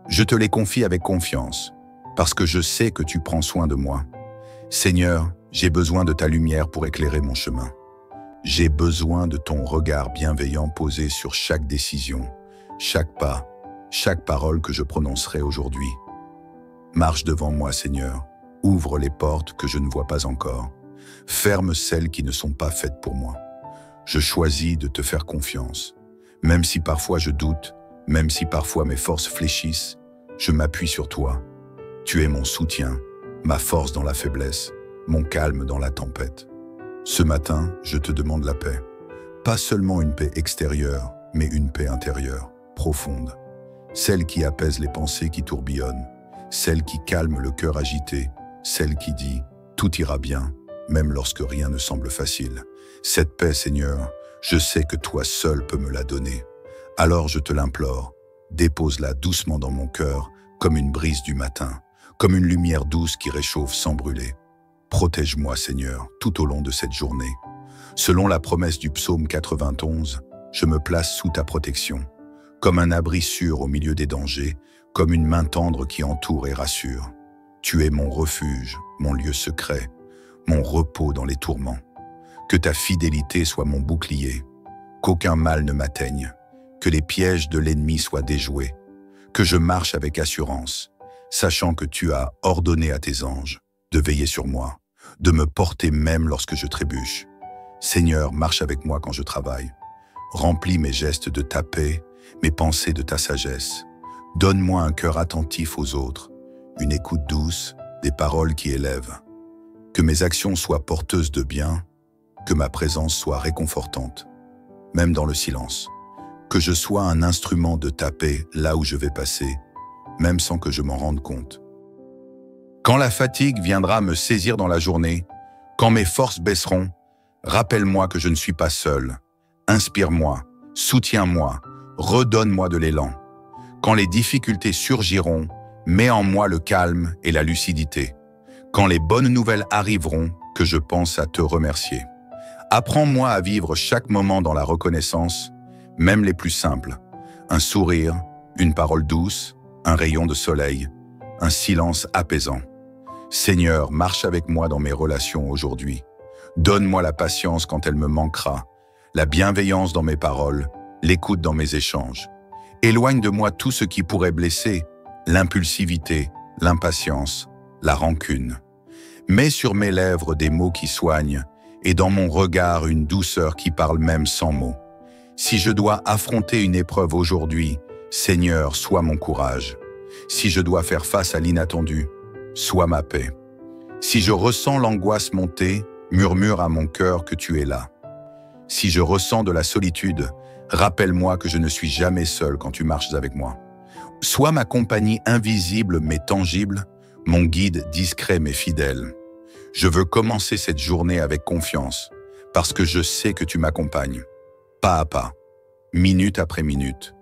[SPEAKER 1] Je te les confie avec confiance, parce que je sais que tu prends soin de moi. Seigneur, j'ai besoin de ta lumière pour éclairer mon chemin. J'ai besoin de ton regard bienveillant posé sur chaque décision, chaque pas, chaque parole que je prononcerai aujourd'hui. Marche devant moi, Seigneur. Ouvre les portes que je ne vois pas encore. Ferme celles qui ne sont pas faites pour moi. Je choisis de te faire confiance. Même si parfois je doute, même si parfois mes forces fléchissent, je m'appuie sur toi. Tu es mon soutien, ma force dans la faiblesse, mon calme dans la tempête. Ce matin, je te demande la paix. Pas seulement une paix extérieure, mais une paix intérieure, profonde. Celle qui apaise les pensées qui tourbillonnent, celle qui calme le cœur agité, celle qui dit « tout ira bien », même lorsque rien ne semble facile. Cette paix, Seigneur, je sais que toi seul peux me la donner. Alors je te l'implore, dépose-la doucement dans mon cœur, comme une brise du matin, comme une lumière douce qui réchauffe sans brûler. Protège-moi, Seigneur, tout au long de cette journée. Selon la promesse du psaume 91, je me place sous ta protection, comme un abri sûr au milieu des dangers, comme une main tendre qui entoure et rassure. Tu es mon refuge, mon lieu secret, mon repos dans les tourments. Que ta fidélité soit mon bouclier, qu'aucun mal ne m'atteigne, que les pièges de l'ennemi soient déjoués, que je marche avec assurance, sachant que tu as ordonné à tes anges de veiller sur moi, de me porter même lorsque je trébuche. Seigneur, marche avec moi quand je travaille. Remplis mes gestes de ta paix, mes pensées de ta sagesse. Donne-moi un cœur attentif aux autres, une écoute douce, des paroles qui élèvent. Que mes actions soient porteuses de bien, que ma présence soit réconfortante, même dans le silence. Que je sois un instrument de ta paix là où je vais passer, même sans que je m'en rende compte. Quand la fatigue viendra me saisir dans la journée, quand mes forces baisseront, rappelle-moi que je ne suis pas seul. Inspire-moi, soutiens-moi, redonne-moi de l'élan. Quand les difficultés surgiront, mets en moi le calme et la lucidité. Quand les bonnes nouvelles arriveront, que je pense à te remercier. Apprends-moi à vivre chaque moment dans la reconnaissance, même les plus simples. Un sourire, une parole douce, un rayon de soleil, un silence apaisant. Seigneur, marche avec moi dans mes relations aujourd'hui. Donne-moi la patience quand elle me manquera, la bienveillance dans mes paroles, l'écoute dans mes échanges. Éloigne de moi tout ce qui pourrait blesser, l'impulsivité, l'impatience, la rancune. Mets sur mes lèvres des mots qui soignent et dans mon regard une douceur qui parle même sans mots. Si je dois affronter une épreuve aujourd'hui, Seigneur, sois mon courage. Si je dois faire face à l'inattendu, sois ma paix. Si je ressens l'angoisse monter, murmure à mon cœur que tu es là. Si je ressens de la solitude, rappelle-moi que je ne suis jamais seul quand tu marches avec moi. Sois ma compagnie invisible mais tangible, mon guide discret mais fidèle. Je veux commencer cette journée avec confiance, parce que je sais que tu m'accompagnes, pas à pas, minute après minute.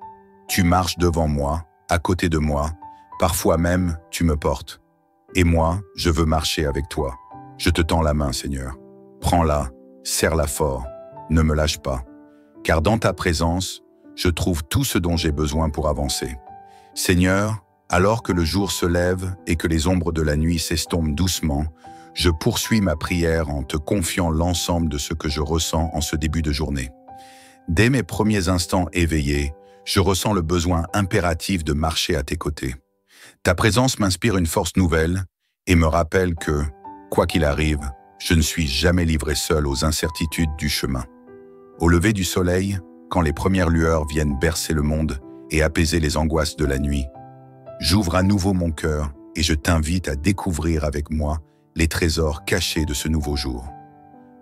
[SPEAKER 1] Tu marches devant moi, à côté de moi, parfois même tu me portes. Et moi, je veux marcher avec toi. Je te tends la main, Seigneur. Prends-la, serre-la fort, ne me lâche pas. Car dans ta présence, je trouve tout ce dont j'ai besoin pour avancer. Seigneur, alors que le jour se lève et que les ombres de la nuit s'estompent doucement, je poursuis ma prière en te confiant l'ensemble de ce que je ressens en ce début de journée. Dès mes premiers instants éveillés, je ressens le besoin impératif de marcher à tes côtés. Ta présence m'inspire une force nouvelle et me rappelle que, quoi qu'il arrive, je ne suis jamais livré seul aux incertitudes du chemin. Au lever du soleil, quand les premières lueurs viennent bercer le monde et apaiser les angoisses de la nuit, j'ouvre à nouveau mon cœur et je t'invite à découvrir avec moi les trésors cachés de ce nouveau jour.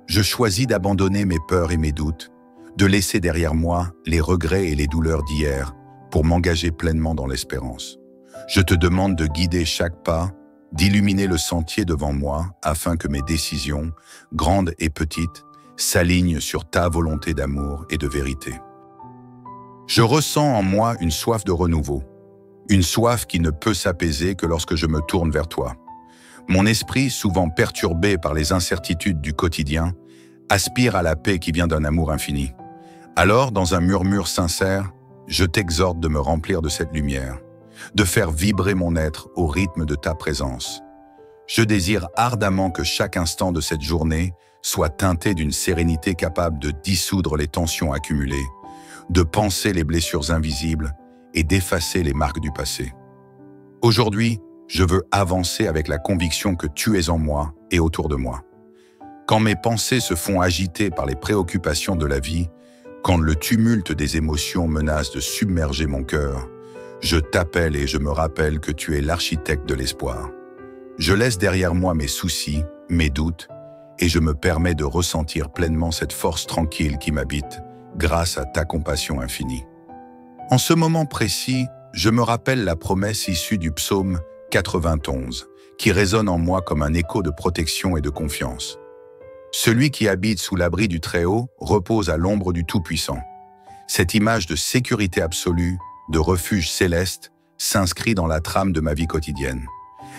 [SPEAKER 1] Je choisis d'abandonner mes peurs et mes doutes, de laisser derrière moi les regrets et les douleurs d'hier pour m'engager pleinement dans l'espérance. Je te demande de guider chaque pas, d'illuminer le sentier devant moi afin que mes décisions, grandes et petites, s'alignent sur ta volonté d'amour et de vérité. Je ressens en moi une soif de renouveau, une soif qui ne peut s'apaiser que lorsque je me tourne vers toi. Mon esprit, souvent perturbé par les incertitudes du quotidien, aspire à la paix qui vient d'un amour infini. Alors, dans un murmure sincère, je t'exhorte de me remplir de cette lumière, de faire vibrer mon être au rythme de ta présence. Je désire ardemment que chaque instant de cette journée soit teinté d'une sérénité capable de dissoudre les tensions accumulées, de panser les blessures invisibles et d'effacer les marques du passé. Aujourd'hui, je veux avancer avec la conviction que tu es en moi et autour de moi. Quand mes pensées se font agiter par les préoccupations de la vie, quand le tumulte des émotions menace de submerger mon cœur, je t'appelle et je me rappelle que tu es l'architecte de l'espoir. Je laisse derrière moi mes soucis, mes doutes, et je me permets de ressentir pleinement cette force tranquille qui m'habite grâce à ta compassion infinie. En ce moment précis, je me rappelle la promesse issue du psaume 91, qui résonne en moi comme un écho de protection et de confiance. Celui qui habite sous l'abri du Très-Haut repose à l'ombre du Tout-Puissant. Cette image de sécurité absolue, de refuge céleste, s'inscrit dans la trame de ma vie quotidienne.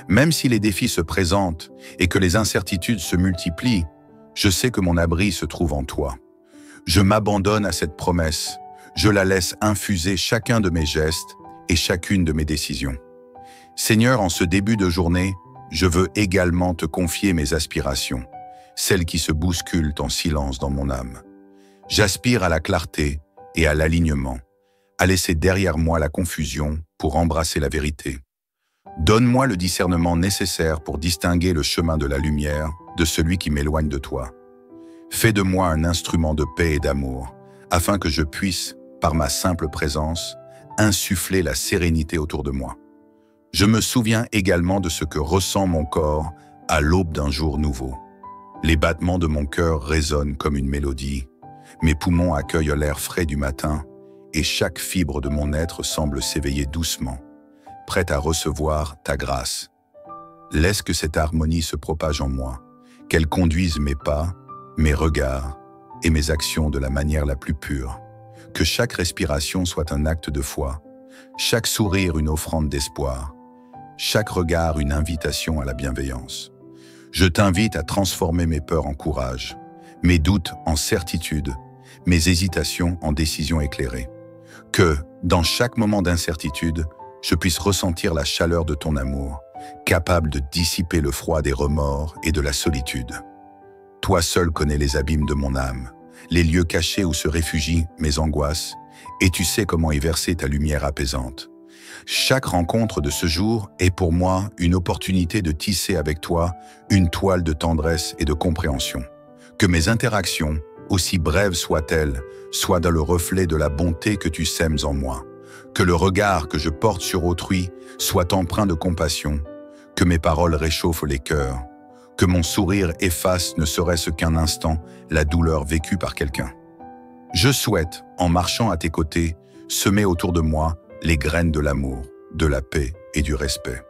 [SPEAKER 1] Même si les défis se présentent et que les incertitudes se multiplient, je sais que mon abri se trouve en toi. Je m'abandonne à cette promesse, je la laisse infuser chacun de mes gestes et chacune de mes décisions. Seigneur, en ce début de journée, je veux également te confier mes aspirations, celles qui se bousculent en silence dans mon âme. J'aspire à la clarté et à l'alignement, à laisser derrière moi la confusion pour embrasser la vérité. Donne-moi le discernement nécessaire pour distinguer le chemin de la lumière de celui qui m'éloigne de toi. Fais de moi un instrument de paix et d'amour, afin que je puisse, par ma simple présence, insuffler la sérénité autour de moi. Je me souviens également de ce que ressent mon corps à l'aube d'un jour nouveau. Les battements de mon cœur résonnent comme une mélodie, mes poumons accueillent l'air frais du matin et chaque fibre de mon être semble s'éveiller doucement, prête à recevoir ta grâce. Laisse que cette harmonie se propage en moi, qu'elle conduise mes pas, mes regards et mes actions de la manière la plus pure. Que chaque respiration soit un acte de foi, chaque sourire une offrande d'espoir, chaque regard une invitation à la bienveillance. Je t'invite à transformer mes peurs en courage, mes doutes en certitude, mes hésitations en décisions éclairées. Que, dans chaque moment d'incertitude, je puisse ressentir la chaleur de ton amour, capable de dissiper le froid des remords et de la solitude. Toi seul connais les abîmes de mon âme, les lieux cachés où se réfugient mes angoisses, et tu sais comment y verser ta lumière apaisante. Chaque rencontre de ce jour est pour moi une opportunité de tisser avec toi une toile de tendresse et de compréhension. Que mes interactions, aussi brèves soient-elles, soient dans le reflet de la bonté que tu sèmes en moi. Que le regard que je porte sur autrui soit empreint de compassion. Que mes paroles réchauffent les cœurs. Que mon sourire efface ne serait-ce qu'un instant la douleur vécue par quelqu'un. Je souhaite, en marchant à tes côtés, semer autour de moi les graines de l'amour, de la paix et du respect.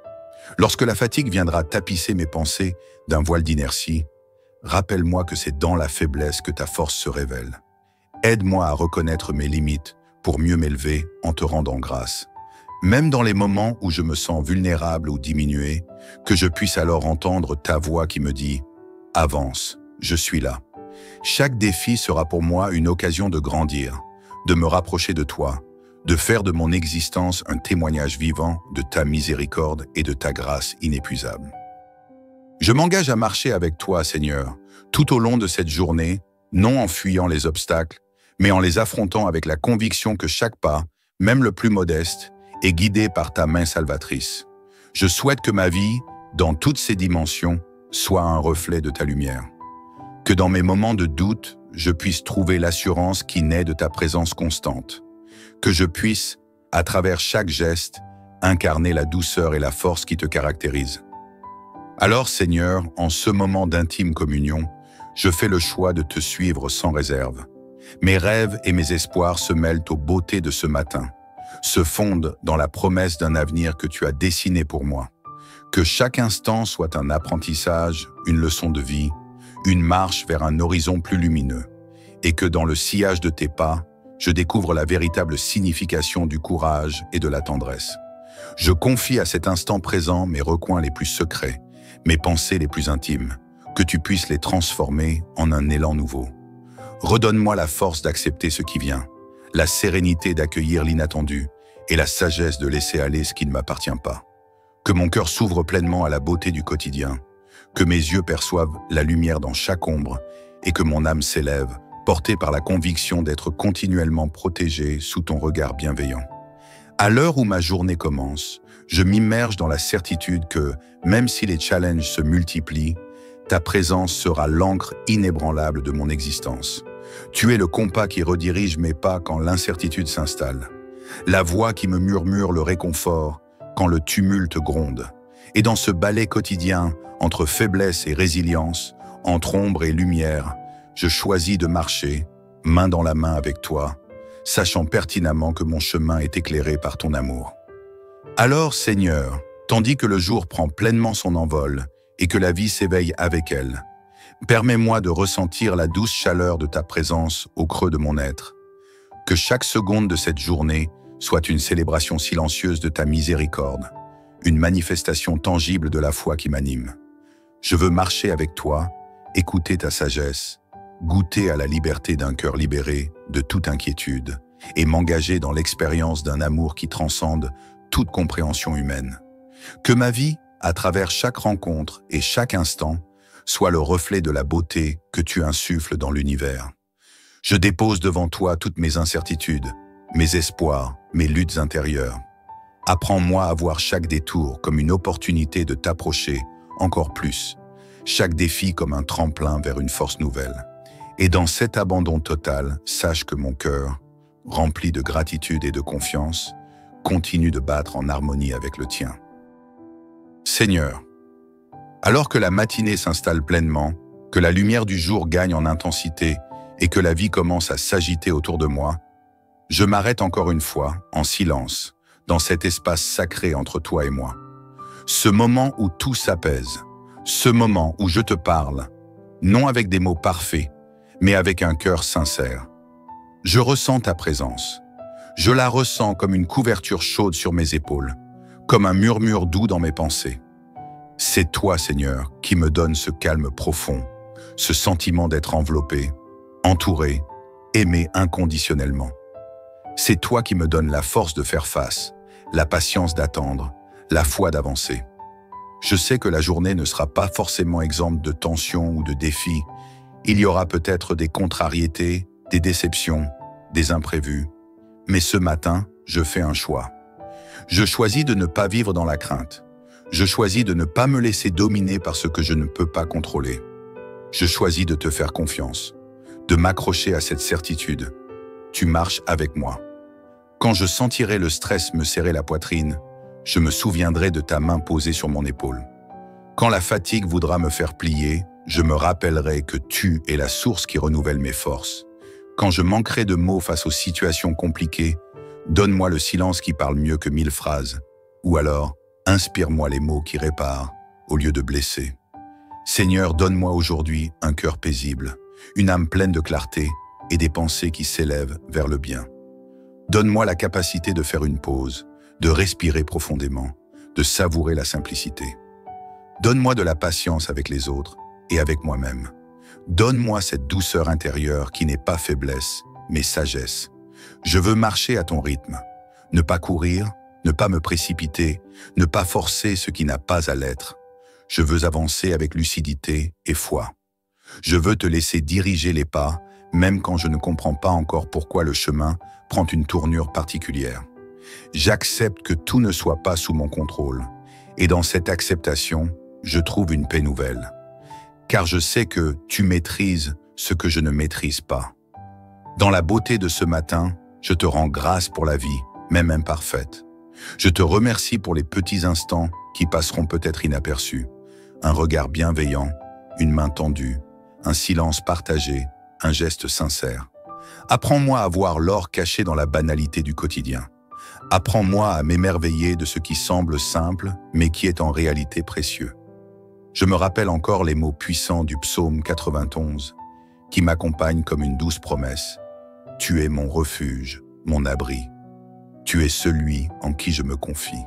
[SPEAKER 1] Lorsque la fatigue viendra tapisser mes pensées d'un voile d'inertie, rappelle-moi que c'est dans la faiblesse que ta force se révèle. Aide-moi à reconnaître mes limites pour mieux m'élever en te rendant grâce. Même dans les moments où je me sens vulnérable ou diminué, que je puisse alors entendre ta voix qui me dit « Avance, je suis là ». Chaque défi sera pour moi une occasion de grandir, de me rapprocher de toi, de faire de mon existence un témoignage vivant de ta miséricorde et de ta grâce inépuisable. Je m'engage à marcher avec toi, Seigneur, tout au long de cette journée, non en fuyant les obstacles, mais en les affrontant avec la conviction que chaque pas, même le plus modeste, est guidé par ta main salvatrice. Je souhaite que ma vie, dans toutes ses dimensions, soit un reflet de ta lumière. Que dans mes moments de doute, je puisse trouver l'assurance qui naît de ta présence constante. Que je puisse, à travers chaque geste, incarner la douceur et la force qui te caractérisent. Alors, Seigneur, en ce moment d'intime communion, je fais le choix de te suivre sans réserve. Mes rêves et mes espoirs se mêlent aux beautés de ce matin, se fondent dans la promesse d'un avenir que tu as dessiné pour moi. Que chaque instant soit un apprentissage, une leçon de vie, une marche vers un horizon plus lumineux, et que dans le sillage de tes pas, je découvre la véritable signification du courage et de la tendresse. Je confie à cet instant présent mes recoins les plus secrets, mes pensées les plus intimes, que tu puisses les transformer en un élan nouveau. Redonne-moi la force d'accepter ce qui vient, la sérénité d'accueillir l'inattendu et la sagesse de laisser aller ce qui ne m'appartient pas. Que mon cœur s'ouvre pleinement à la beauté du quotidien, que mes yeux perçoivent la lumière dans chaque ombre et que mon âme s'élève, portée par la conviction d'être continuellement protégée sous ton regard bienveillant. À l'heure où ma journée commence, je m'immerge dans la certitude que, même si les challenges se multiplient, ta présence sera l'encre inébranlable de mon existence. Tu es le compas qui redirige mes pas quand l'incertitude s'installe, la voix qui me murmure le réconfort quand le tumulte gronde. Et dans ce ballet quotidien, entre faiblesse et résilience, entre ombre et lumière, je choisis de marcher, main dans la main avec toi, sachant pertinemment que mon chemin est éclairé par ton amour. Alors, Seigneur, tandis que le jour prend pleinement son envol et que la vie s'éveille avec elle, permets-moi de ressentir la douce chaleur de ta présence au creux de mon être. Que chaque seconde de cette journée soit une célébration silencieuse de ta miséricorde, une manifestation tangible de la foi qui m'anime. Je veux marcher avec toi, écouter ta sagesse, goûter à la liberté d'un cœur libéré de toute inquiétude et m'engager dans l'expérience d'un amour qui transcende toute compréhension humaine. Que ma vie, à travers chaque rencontre et chaque instant, soit le reflet de la beauté que tu insuffles dans l'univers. Je dépose devant toi toutes mes incertitudes, mes espoirs, mes luttes intérieures. Apprends-moi à voir chaque détour comme une opportunité de t'approcher encore plus, chaque défi comme un tremplin vers une force nouvelle. Et dans cet abandon total, sache que mon cœur, rempli de gratitude et de confiance, continue de battre en harmonie avec le tien. Seigneur, alors que la matinée s'installe pleinement, que la lumière du jour gagne en intensité et que la vie commence à s'agiter autour de moi, je m'arrête encore une fois, en silence, dans cet espace sacré entre toi et moi. Ce moment où tout s'apaise, ce moment où je te parle, non avec des mots parfaits, mais avec un cœur sincère. Je ressens ta présence. Je la ressens comme une couverture chaude sur mes épaules, comme un murmure doux dans mes pensées. C'est toi, Seigneur, qui me donne ce calme profond, ce sentiment d'être enveloppé, entouré, aimé inconditionnellement. C'est toi qui me donnes la force de faire face, la patience d'attendre, la foi d'avancer. Je sais que la journée ne sera pas forcément exempte de tensions ou de défis. Il y aura peut-être des contrariétés, des déceptions, des imprévus. Mais ce matin, je fais un choix. Je choisis de ne pas vivre dans la crainte. Je choisis de ne pas me laisser dominer par ce que je ne peux pas contrôler. Je choisis de te faire confiance, de m'accrocher à cette certitude. Tu marches avec moi. Quand je sentirai le stress me serrer la poitrine, je me souviendrai de ta main posée sur mon épaule. Quand la fatigue voudra me faire plier, je me rappellerai que tu es la source qui renouvelle mes forces. Quand je manquerai de mots face aux situations compliquées, donne-moi le silence qui parle mieux que 1000 phrases. Ou alors, inspire-moi les mots qui réparent au lieu de blesser. Seigneur, donne-moi aujourd'hui un cœur paisible, une âme pleine de clarté et des pensées qui s'élèvent vers le bien. Donne-moi la capacité de faire une pause, de respirer profondément, de savourer la simplicité. Donne-moi de la patience avec les autres et avec moi-même. Donne-moi cette douceur intérieure qui n'est pas faiblesse, mais sagesse. Je veux marcher à ton rythme, ne pas courir, ne pas me précipiter, ne pas forcer ce qui n'a pas à l'être. Je veux avancer avec lucidité et foi. Je veux te laisser diriger les pas, même quand je ne comprends pas encore pourquoi le chemin prend une tournure particulière. J'accepte que tout ne soit pas sous mon contrôle, et dans cette acceptation, je trouve une paix nouvelle. Car je sais que tu maîtrises ce que je ne maîtrise pas. Dans la beauté de ce matin, je te rends grâce pour la vie, même imparfaite. Je te remercie pour les petits instants qui passeront peut-être inaperçus. Un regard bienveillant, une main tendue, un silence partagé, un geste sincère. Apprends-moi à voir l'or caché dans la banalité du quotidien. Apprends-moi à m'émerveiller de ce qui semble simple, mais qui est en réalité précieux. Je me rappelle encore les mots puissants du psaume 91, qui m'accompagnent comme une douce promesse. Tu es mon refuge, mon abri. Tu es celui en qui je me confie.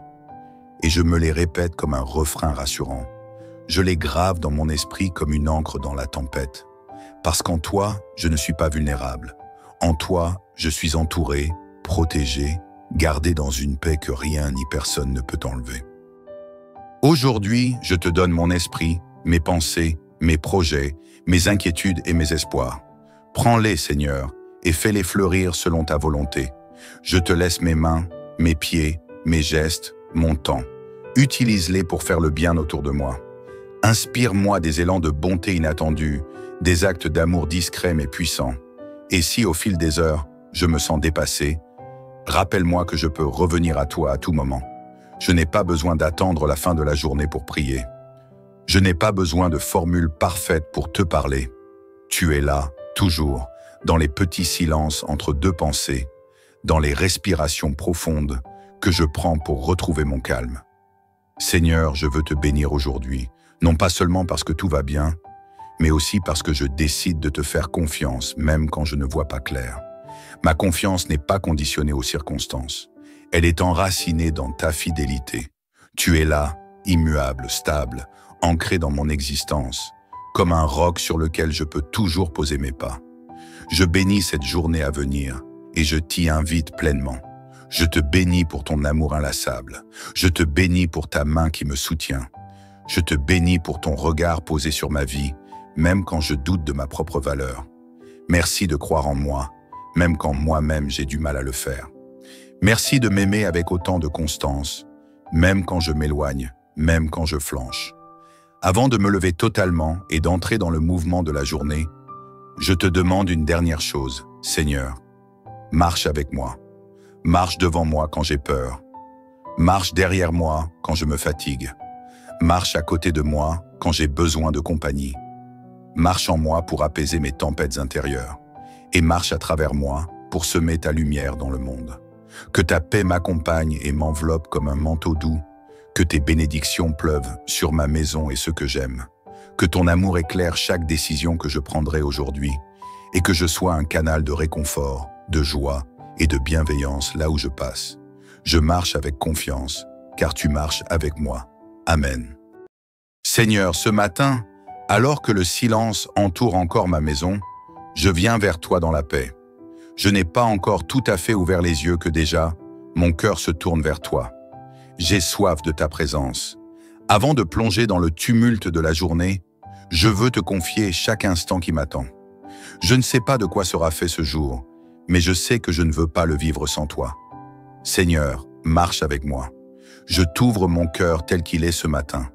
[SPEAKER 1] Et je me les répète comme un refrain rassurant. Je les grave dans mon esprit comme une encre dans la tempête. Parce qu'en toi, je ne suis pas vulnérable. En toi, je suis entouré, protégé, gardé dans une paix que rien ni personne ne peut enlever. Aujourd'hui, je te donne mon esprit, mes pensées, mes projets, mes inquiétudes et mes espoirs. Prends-les, Seigneur, et fais-les fleurir selon ta volonté. Je te laisse mes mains, mes pieds, mes gestes, mon temps. Utilise-les pour faire le bien autour de moi. Inspire-moi des élans de bonté inattendus, des actes d'amour discrets mais puissants. Et si, au fil des heures, je me sens dépassé, rappelle-moi que je peux revenir à toi à tout moment. Je n'ai pas besoin d'attendre la fin de la journée pour prier. Je n'ai pas besoin de formules parfaites pour te parler. Tu es là, toujours, dans les petits silences entre deux pensées, dans les respirations profondes que je prends pour retrouver mon calme. Seigneur, je veux te bénir aujourd'hui, non pas seulement parce que tout va bien, mais aussi parce que je décide de te faire confiance, même quand je ne vois pas clair. Ma confiance n'est pas conditionnée aux circonstances. Elle est enracinée dans ta fidélité. Tu es là, immuable, stable, ancré dans mon existence, comme un roc sur lequel je peux toujours poser mes pas. Je bénis cette journée à venir et je t'y invite pleinement. Je te bénis pour ton amour inlassable. Je te bénis pour ta main qui me soutient. Je te bénis pour ton regard posé sur ma vie, même quand je doute de ma propre valeur. Merci de croire en moi, même quand moi-même j'ai du mal à le faire. Merci de m'aimer avec autant de constance, même quand je m'éloigne, même quand je flanche. Avant de me lever totalement et d'entrer dans le mouvement de la journée, je te demande une dernière chose, Seigneur. Marche avec moi. Marche devant moi quand j'ai peur. Marche derrière moi quand je me fatigue. Marche à côté de moi quand j'ai besoin de compagnie. Marche en moi pour apaiser mes tempêtes intérieures. Et marche à travers moi pour semer ta lumière dans le monde. Que ta paix m'accompagne et m'enveloppe comme un manteau doux. Que tes bénédictions pleuvent sur ma maison et ceux que j'aime. Que ton amour éclaire chaque décision que je prendrai aujourd'hui. Et que je sois un canal de réconfort, de joie et de bienveillance là où je passe. Je marche avec confiance, car tu marches avec moi. Amen. Seigneur, ce matin, alors que le silence entoure encore ma maison, je viens vers toi dans la paix. Je n'ai pas encore tout à fait ouvert les yeux que déjà, mon cœur se tourne vers toi. J'ai soif de ta présence. Avant de plonger dans le tumulte de la journée, je veux te confier chaque instant qui m'attend. Je ne sais pas de quoi sera fait ce jour, mais je sais que je ne veux pas le vivre sans toi. Seigneur, marche avec moi. Je t'ouvre mon cœur tel qu'il est ce matin.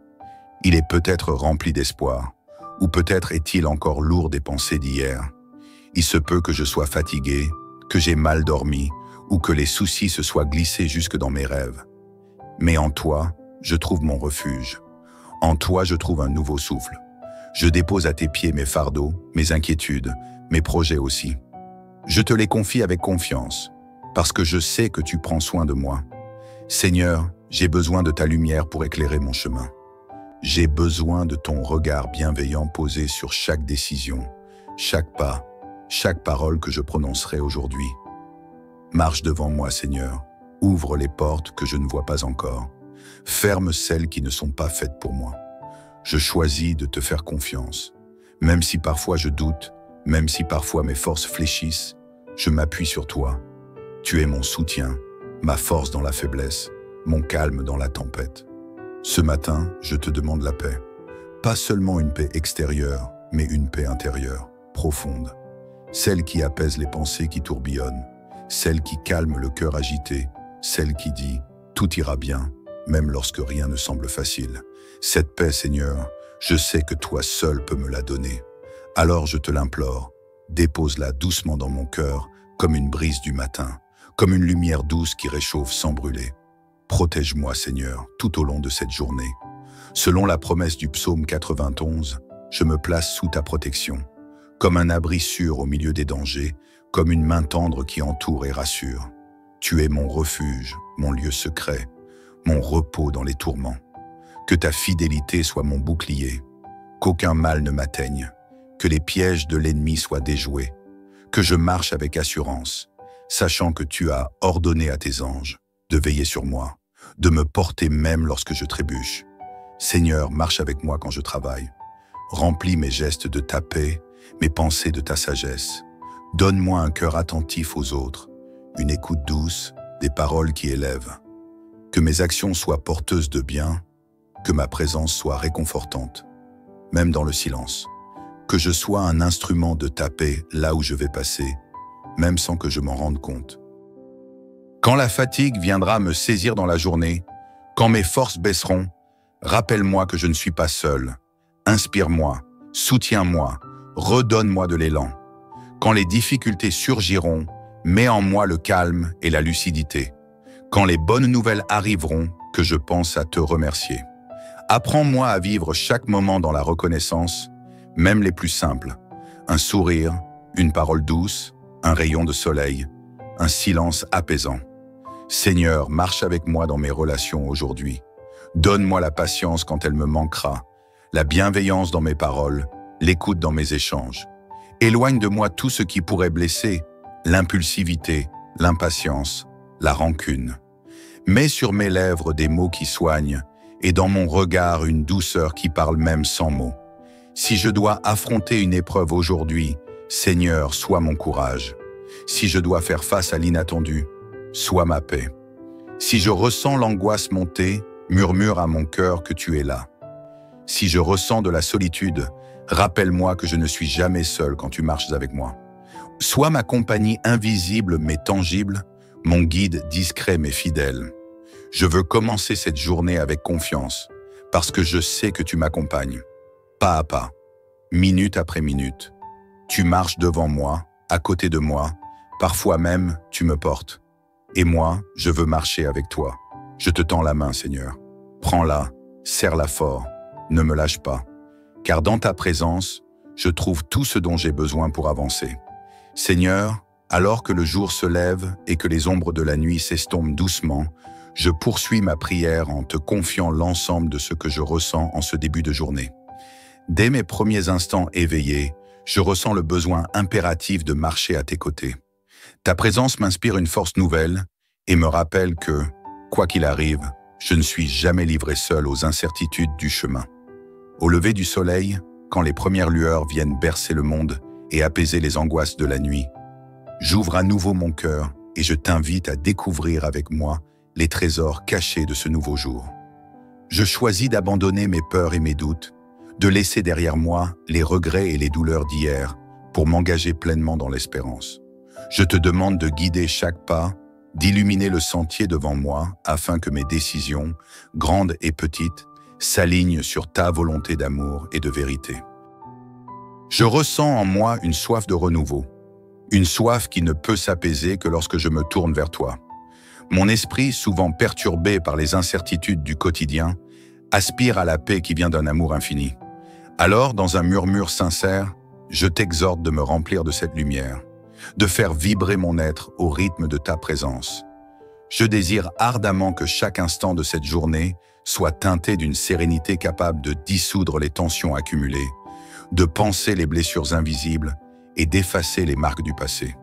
[SPEAKER 1] Il est peut-être rempli d'espoir, ou peut-être est-il encore lourd des pensées d'hier. Il se peut que je sois fatigué, que j'ai mal dormi, ou que les soucis se soient glissés jusque dans mes rêves. Mais en toi, je trouve mon refuge. En toi, je trouve un nouveau souffle. Je dépose à tes pieds mes fardeaux, mes inquiétudes, mes projets aussi. Je te les confie avec confiance, parce que je sais que tu prends soin de moi. Seigneur, j'ai besoin de ta lumière pour éclairer mon chemin. J'ai besoin de ton regard bienveillant posé sur chaque décision, chaque pas, chaque parole que je prononcerai aujourd'hui. Marche devant moi, Seigneur. Ouvre les portes que je ne vois pas encore. Ferme celles qui ne sont pas faites pour moi. Je choisis de te faire confiance. Même si parfois je doute, même si parfois mes forces fléchissent, je m'appuie sur toi. Tu es mon soutien, ma force dans la faiblesse, mon calme dans la tempête. Ce matin, je te demande la paix. Pas seulement une paix extérieure, mais une paix intérieure, profonde. Celle qui apaise les pensées qui tourbillonnent, celle qui calme le cœur agité, celle qui dit « tout ira bien », même lorsque rien ne semble facile. Cette paix, Seigneur, je sais que toi seul peux me la donner. Alors je te l'implore, dépose-la doucement dans mon cœur, comme une brise du matin, comme une lumière douce qui réchauffe sans brûler. Protège-moi, Seigneur, tout au long de cette journée. Selon la promesse du psaume 91, je me place sous ta protection, comme un abri sûr au milieu des dangers, comme une main tendre qui entoure et rassure. Tu es mon refuge, mon lieu secret, mon repos dans les tourments. Que ta fidélité soit mon bouclier, qu'aucun mal ne m'atteigne, que les pièges de l'ennemi soient déjoués, que je marche avec assurance, sachant que tu as ordonné à tes anges de veiller sur moi, de me porter même lorsque je trébuche. Seigneur, marche avec moi quand je travaille. Remplis mes gestes de ta paix, mes pensées de ta sagesse. Donne-moi un cœur attentif aux autres, une écoute douce, des paroles qui élèvent. Que mes actions soient porteuses de bien, que ma présence soit réconfortante, même dans le silence. Que je sois un instrument de ta paix là où je vais passer, même sans que je m'en rende compte. Quand la fatigue viendra me saisir dans la journée, quand mes forces baisseront, rappelle-moi que je ne suis pas seul. Inspire-moi, soutiens-moi, redonne-moi de l'élan. Quand les difficultés surgiront, mets en moi le calme et la lucidité. Quand les bonnes nouvelles arriveront, que je pense à te remercier. Apprends-moi à vivre chaque moment dans la reconnaissance, même les plus simples. Un sourire, une parole douce, un rayon de soleil, un silence apaisant. Seigneur, marche avec moi dans mes relations aujourd'hui. Donne-moi la patience quand elle me manquera, la bienveillance dans mes paroles, l'écoute dans mes échanges. Éloigne de moi tout ce qui pourrait blesser, l'impulsivité, l'impatience, la rancune. Mets sur mes lèvres des mots qui soignent et dans mon regard une douceur qui parle même sans mots. Si je dois affronter une épreuve aujourd'hui, Seigneur, sois mon courage. Si je dois faire face à l'inattendu, sois ma paix. Si je ressens l'angoisse monter, murmure à mon cœur que tu es là. Si je ressens de la solitude, rappelle-moi que je ne suis jamais seul quand tu marches avec moi. Sois ma compagnie invisible mais tangible, mon guide discret mais fidèle. Je veux commencer cette journée avec confiance, parce que je sais que tu m'accompagnes. Pas à pas, minute après minute. Tu marches devant moi, à côté de moi, parfois même tu me portes. Et moi, je veux marcher avec toi. Je te tends la main, Seigneur. Prends-la, serre-la fort, ne me lâche pas. Car dans ta présence, je trouve tout ce dont j'ai besoin pour avancer. Seigneur, alors que le jour se lève et que les ombres de la nuit s'estompent doucement, je poursuis ma prière en te confiant l'ensemble de ce que je ressens en ce début de journée. Dès mes premiers instants éveillés, je ressens le besoin impératif de marcher à tes côtés. Ta présence m'inspire une force nouvelle et me rappelle que, quoi qu'il arrive, je ne suis jamais livré seul aux incertitudes du chemin. Au lever du soleil, quand les premières lueurs viennent bercer le monde et apaiser les angoisses de la nuit, j'ouvre à nouveau mon cœur et je t'invite à découvrir avec moi les trésors cachés de ce nouveau jour. Je choisis d'abandonner mes peurs et mes doutes, de laisser derrière moi les regrets et les douleurs d'hier pour m'engager pleinement dans l'espérance. Je te demande de guider chaque pas, d'illuminer le sentier devant moi afin que mes décisions, grandes et petites, s'alignent sur ta volonté d'amour et de vérité. Je ressens en moi une soif de renouveau, une soif qui ne peut s'apaiser que lorsque je me tourne vers toi. Mon esprit, souvent perturbé par les incertitudes du quotidien, aspire à la paix qui vient d'un amour infini. Alors, dans un murmure sincère, je t'exhorte de me remplir de cette lumière, de faire vibrer mon être au rythme de ta présence. Je désire ardemment que chaque instant de cette journée soit teinté d'une sérénité capable de dissoudre les tensions accumulées, de panser les blessures invisibles et d'effacer les marques du passé.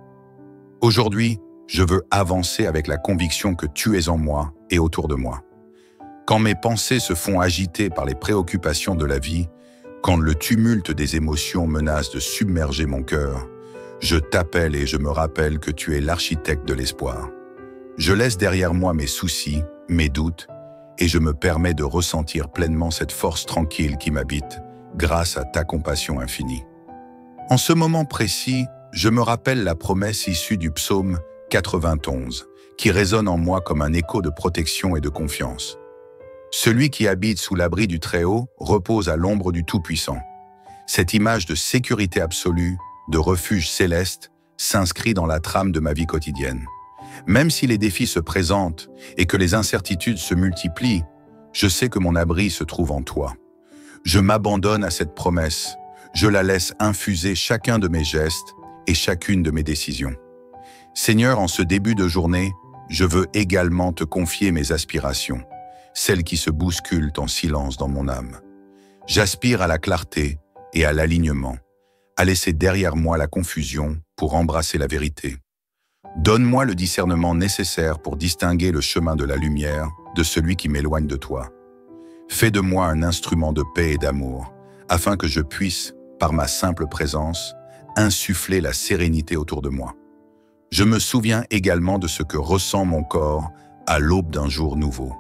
[SPEAKER 1] Aujourd'hui, je veux avancer avec la conviction que tu es en moi et autour de moi. Quand mes pensées se font agiter par les préoccupations de la vie, quand le tumulte des émotions menace de submerger mon cœur, je t'appelle et je me rappelle que tu es l'architecte de l'espoir. Je laisse derrière moi mes soucis, mes doutes, et je me permets de ressentir pleinement cette force tranquille qui m'habite grâce à ta compassion infinie. En ce moment précis, je me rappelle la promesse issue du psaume 91, qui résonne en moi comme un écho de protection et de confiance. Celui qui habite sous l'abri du Très-Haut repose à l'ombre du Tout-Puissant. Cette image de sécurité absolue, de refuge céleste, s'inscrit dans la trame de ma vie quotidienne. Même si les défis se présentent et que les incertitudes se multiplient, je sais que mon abri se trouve en toi. Je m'abandonne à cette promesse, je la laisse infuser chacun de mes gestes et chacune de mes décisions. Seigneur, en ce début de journée, je veux également te confier mes aspirations, celles qui se bousculent en silence dans mon âme. J'aspire à la clarté et à l'alignement, à laisser derrière moi la confusion pour embrasser la vérité. Donne-moi le discernement nécessaire pour distinguer le chemin de la lumière de celui qui m'éloigne de toi. Fais de moi un instrument de paix et d'amour, afin que je puisse, par ma simple présence, insuffler la sérénité autour de moi. Je me souviens également de ce que ressent mon corps à l'aube d'un jour nouveau.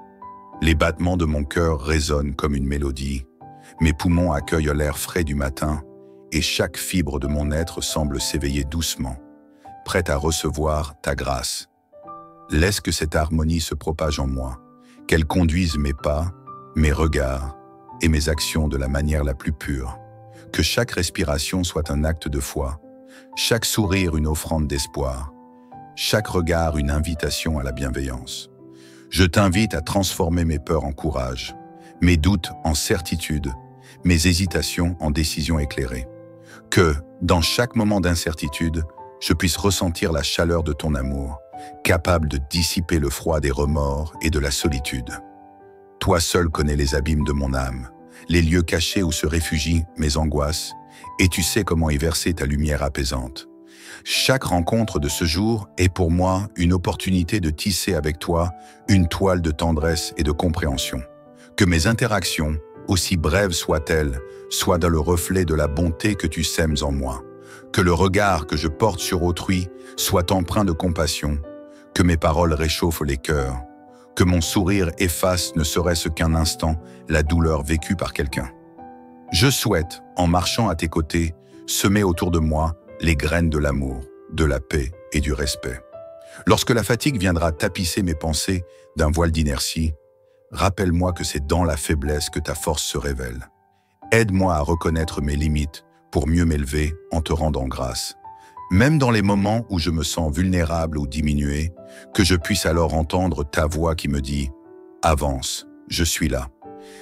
[SPEAKER 1] Les battements de mon cœur résonnent comme une mélodie, mes poumons accueillent l'air frais du matin et chaque fibre de mon être semble s'éveiller doucement, prête à recevoir ta grâce. Laisse que cette harmonie se propage en moi, qu'elle conduise mes pas, mes regards et mes actions de la manière la plus pure. Que chaque respiration soit un acte de foi, chaque sourire une offrande d'espoir, chaque regard une invitation à la bienveillance. Je t'invite à transformer mes peurs en courage, mes doutes en certitude, mes hésitations en décisions éclairées. Que, dans chaque moment d'incertitude, je puisse ressentir la chaleur de ton amour, capable de dissiper le froid des remords et de la solitude. Toi seul connais les abîmes de mon âme, les lieux cachés où se réfugient mes angoisses, et tu sais comment y verser ta lumière apaisante. Chaque rencontre de ce jour est pour moi une opportunité de tisser avec toi une toile de tendresse et de compréhension. Que mes interactions, aussi brèves soient-elles, soient dans le reflet de la bonté que tu sèmes en moi. Que le regard que je porte sur autrui soit empreint de compassion. Que mes paroles réchauffent les cœurs. Que mon sourire efface ne serait-ce qu'un instant la douleur vécue par quelqu'un. Je souhaite, en marchant à tes côtés, semer autour de moi les graines de l'amour, de la paix et du respect. Lorsque la fatigue viendra tapisser mes pensées d'un voile d'inertie, rappelle-moi que c'est dans la faiblesse que ta force se révèle. Aide-moi à reconnaître mes limites pour mieux m'élever en te rendant grâce. Même dans les moments où je me sens vulnérable ou diminué, que je puisse alors entendre ta voix qui me dit « Avance, je suis là ».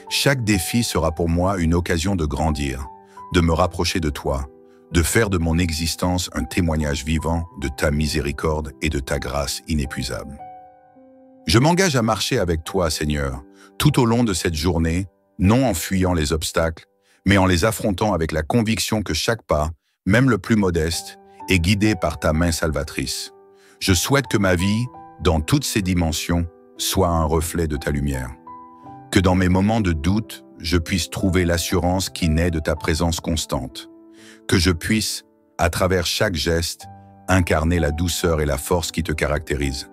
[SPEAKER 1] Chaque défi sera pour moi une occasion de grandir, de me rapprocher de toi, de faire de mon existence un témoignage vivant de ta miséricorde et de ta grâce inépuisable. Je m'engage à marcher avec toi, Seigneur, tout au long de cette journée, non en fuyant les obstacles, mais en les affrontant avec la conviction que chaque pas, même le plus modeste, est guidé par ta main salvatrice. Je souhaite que ma vie, dans toutes ses dimensions, soit un reflet de ta lumière. Que dans mes moments de doute, je puisse trouver l'assurance qui naît de ta présence constante. Que je puisse, à travers chaque geste, incarner la douceur et la force qui te caractérisent.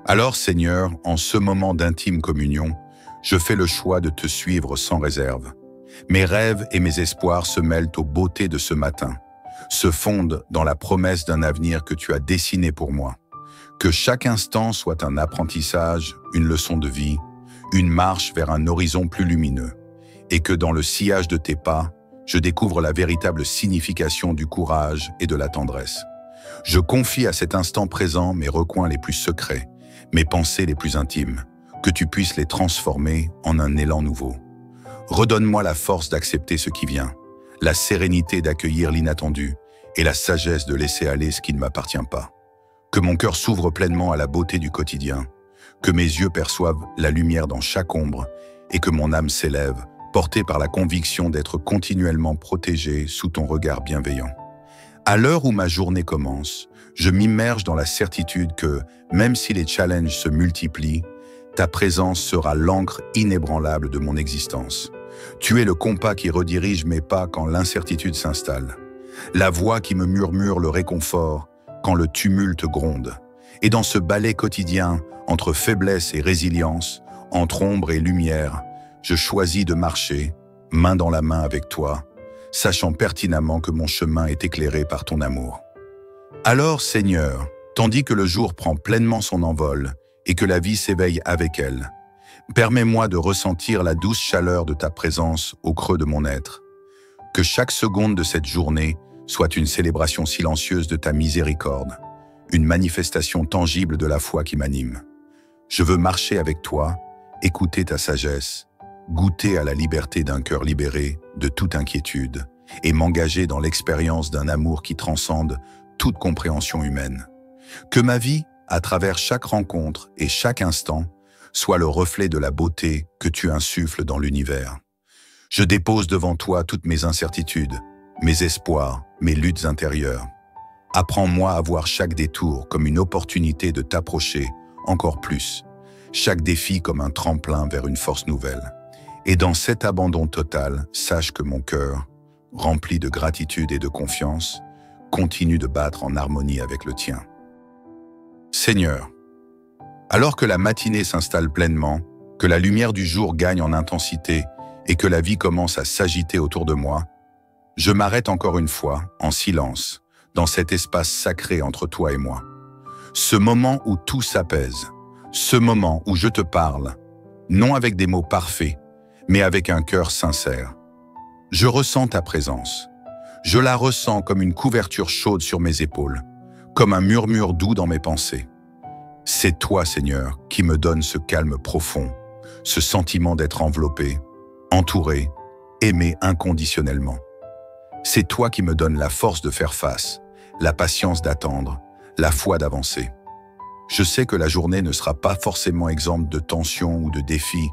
[SPEAKER 1] Alors, Seigneur, en ce moment d'intime communion, je fais le choix de te suivre sans réserve. Mes rêves et mes espoirs se mêlent aux beautés de ce matin, se fondent dans la promesse d'un avenir que tu as dessiné pour moi. Que chaque instant soit un apprentissage, une leçon de vie, une marche vers un horizon plus lumineux, et que dans le sillage de tes pas, je découvre la véritable signification du courage et de la tendresse. Je confie à cet instant présent mes recoins les plus secrets, mes pensées les plus intimes, que tu puisses les transformer en un élan nouveau. Redonne-moi la force d'accepter ce qui vient, la sérénité d'accueillir l'inattendu et la sagesse de laisser aller ce qui ne m'appartient pas. Que mon cœur s'ouvre pleinement à la beauté du quotidien, que mes yeux perçoivent la lumière dans chaque ombre et que mon âme s'élève, portée par la conviction d'être continuellement protégée sous ton regard bienveillant. À l'heure où ma journée commence, je m'immerge dans la certitude que, même si les challenges se multiplient, ta présence sera l'encre inébranlable de mon existence. Tu es le compas qui redirige mes pas quand l'incertitude s'installe, la voix qui me murmure le réconfort quand le tumulte gronde. Et dans ce ballet quotidien, entre faiblesse et résilience, entre ombre et lumière, je choisis de marcher, main dans la main avec toi, sachant pertinemment que mon chemin est éclairé par ton amour. Alors, Seigneur, tandis que le jour prend pleinement son envol et que la vie s'éveille avec elle, permets-moi de ressentir la douce chaleur de ta présence au creux de mon être. Que chaque seconde de cette journée soit une célébration silencieuse de ta miséricorde, une manifestation tangible de la foi qui m'anime. Je veux marcher avec toi, écouter ta sagesse, goûter à la liberté d'un cœur libéré de toute inquiétude et m'engager dans l'expérience d'un amour qui transcende toute compréhension humaine. Que ma vie, à travers chaque rencontre et chaque instant, soit le reflet de la beauté que tu insuffles dans l'univers. Je dépose devant toi toutes mes incertitudes, mes espoirs, mes luttes intérieures. Apprends-moi à voir chaque détour comme une opportunité de t'approcher encore plus, chaque défi comme un tremplin vers une force nouvelle. Et dans cet abandon total, sache que mon cœur, rempli de gratitude et de confiance, continue de battre en harmonie avec le tien. Seigneur, alors que la matinée s'installe pleinement, que la lumière du jour gagne en intensité et que la vie commence à s'agiter autour de moi, je m'arrête encore une fois, en silence, dans cet espace sacré entre toi et moi. Ce moment où tout s'apaise, ce moment où je te parle, non avec des mots parfaits, mais avec un cœur sincère. Je ressens ta présence. Je la ressens comme une couverture chaude sur mes épaules, comme un murmure doux dans mes pensées. C'est toi, Seigneur, qui me donne ce calme profond, ce sentiment d'être enveloppé, entouré, aimé inconditionnellement. C'est toi qui me donnes la force de faire face, la patience d'attendre, la foi d'avancer. Je sais que la journée ne sera pas forcément exempte de tensions ou de défis.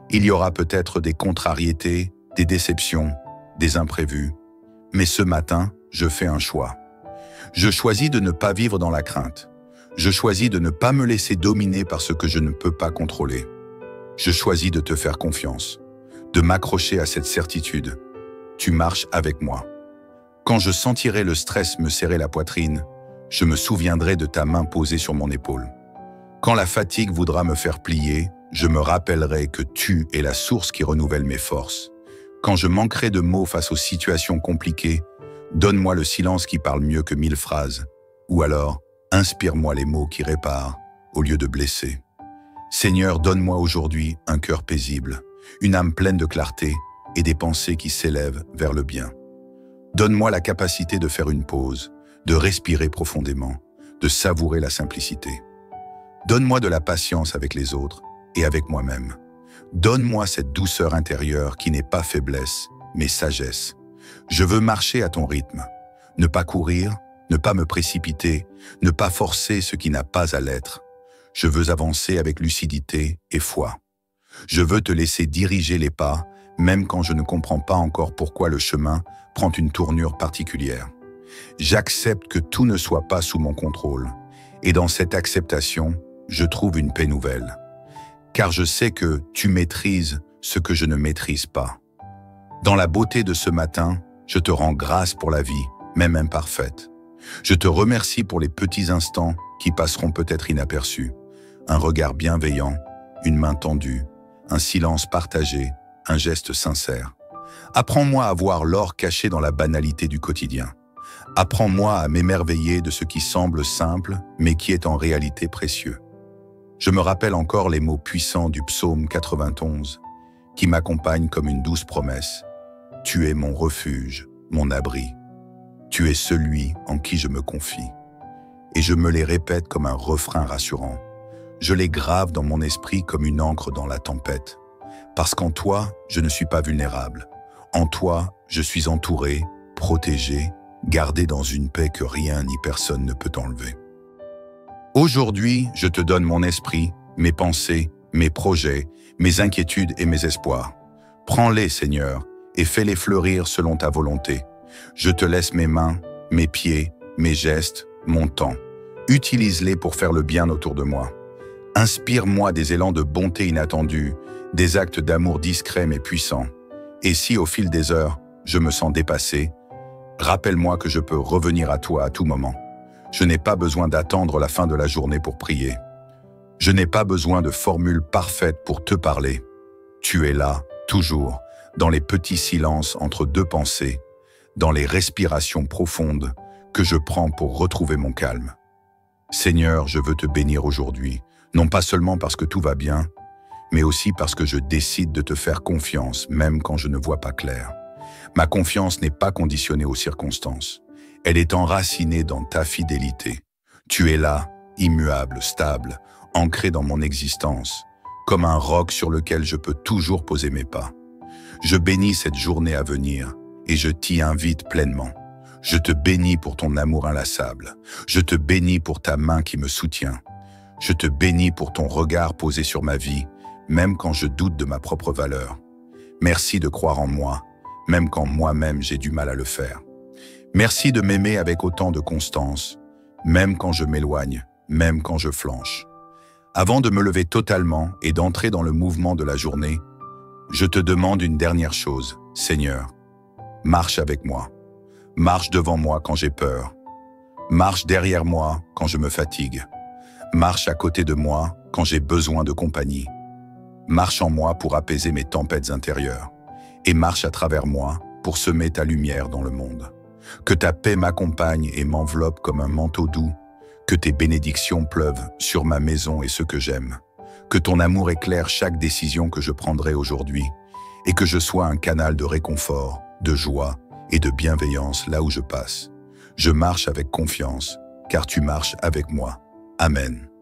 [SPEAKER 1] Il y aura peut-être des contrariétés, des déceptions, des imprévus. Mais ce matin, je fais un choix. Je choisis de ne pas vivre dans la crainte. Je choisis de ne pas me laisser dominer par ce que je ne peux pas contrôler. Je choisis de te faire confiance, de m'accrocher à cette certitude. Tu marches avec moi. Quand je sentirai le stress me serrer la poitrine, je me souviendrai de ta main posée sur mon épaule. Quand la fatigue voudra me faire plier, je me rappellerai que tu es la source qui renouvelle mes forces. Quand je manquerai de mots face aux situations compliquées, donne-moi le silence qui parle mieux que 1000 phrases. Ou alors, inspire-moi les mots qui réparent au lieu de blesser. Seigneur, donne-moi aujourd'hui un cœur paisible, une âme pleine de clarté et des pensées qui s'élèvent vers le bien. Donne-moi la capacité de faire une pause, de respirer profondément, de savourer la simplicité. Donne-moi de la patience avec les autres et avec moi-même. Donne-moi cette douceur intérieure qui n'est pas faiblesse, mais sagesse. Je veux marcher à ton rythme, ne pas courir, ne pas me précipiter, ne pas forcer ce qui n'a pas à l'être. Je veux avancer avec lucidité et foi. Je veux te laisser diriger les pas, même quand je ne comprends pas encore pourquoi le chemin prend une tournure particulière. J'accepte que tout ne soit pas sous mon contrôle, et dans cette acceptation, je trouve une paix nouvelle. Car je sais que tu maîtrises ce que je ne maîtrise pas. Dans la beauté de ce matin, je te rends grâce pour la vie, même imparfaite. Je te remercie pour les petits instants qui passeront peut-être inaperçus. Un regard bienveillant, une main tendue, un silence partagé, un geste sincère. Apprends-moi à voir l'or caché dans la banalité du quotidien. Apprends-moi à m'émerveiller de ce qui semble simple, mais qui est en réalité précieux. Je me rappelle encore les mots puissants du psaume 91, qui m'accompagnent comme une douce promesse. Tu es mon refuge, mon abri. Tu es celui en qui je me confie. Et je me les répète comme un refrain rassurant. Je les grave dans mon esprit comme une encre dans la tempête. Parce qu'en toi, je ne suis pas vulnérable. En toi, je suis entouré, protégé, gardé dans une paix que rien ni personne ne peut enlever. Aujourd'hui, je te donne mon esprit, mes pensées, mes projets, mes inquiétudes et mes espoirs. Prends-les, Seigneur, et fais-les fleurir selon ta volonté. Je te laisse mes mains, mes pieds, mes gestes, mon temps. Utilise-les pour faire le bien autour de moi. Inspire-moi des élans de bonté inattendus, des actes d'amour discrets mais puissants. Et si, au fil des heures, je me sens dépassé, rappelle-moi que je peux revenir à toi à tout moment. Je n'ai pas besoin d'attendre la fin de la journée pour prier. Je n'ai pas besoin de formules parfaites pour te parler. Tu es là, toujours, dans les petits silences entre deux pensées, dans les respirations profondes que je prends pour retrouver mon calme. Seigneur, je veux te bénir aujourd'hui, non pas seulement parce que tout va bien, mais aussi parce que je décide de te faire confiance, même quand je ne vois pas clair. Ma confiance n'est pas conditionnée aux circonstances. Elle est enracinée dans ta fidélité. Tu es là, immuable, stable, ancré dans mon existence, comme un roc sur lequel je peux toujours poser mes pas. Je bénis cette journée à venir et je t'y invite pleinement. Je te bénis pour ton amour inlassable. Je te bénis pour ta main qui me soutient. Je te bénis pour ton regard posé sur ma vie, même quand je doute de ma propre valeur. Merci de croire en moi, même quand moi-même j'ai du mal à le faire. Merci de m'aimer avec autant de constance, même quand je m'éloigne, même quand je flanche. Avant de me lever totalement et d'entrer dans le mouvement de la journée, je te demande une dernière chose, Seigneur. Marche avec moi. Marche devant moi quand j'ai peur. Marche derrière moi quand je me fatigue. Marche à côté de moi quand j'ai besoin de compagnie. Marche en moi pour apaiser mes tempêtes intérieures. Et marche à travers moi pour semer ta lumière dans le monde. Que ta paix m'accompagne et m'enveloppe comme un manteau doux. Que tes bénédictions pleuvent sur ma maison et ceux que j'aime. Que ton amour éclaire chaque décision que je prendrai aujourd'hui. Et que je sois un canal de réconfort, de joie et de bienveillance là où je passe. Je marche avec confiance, car tu marches avec moi. Amen.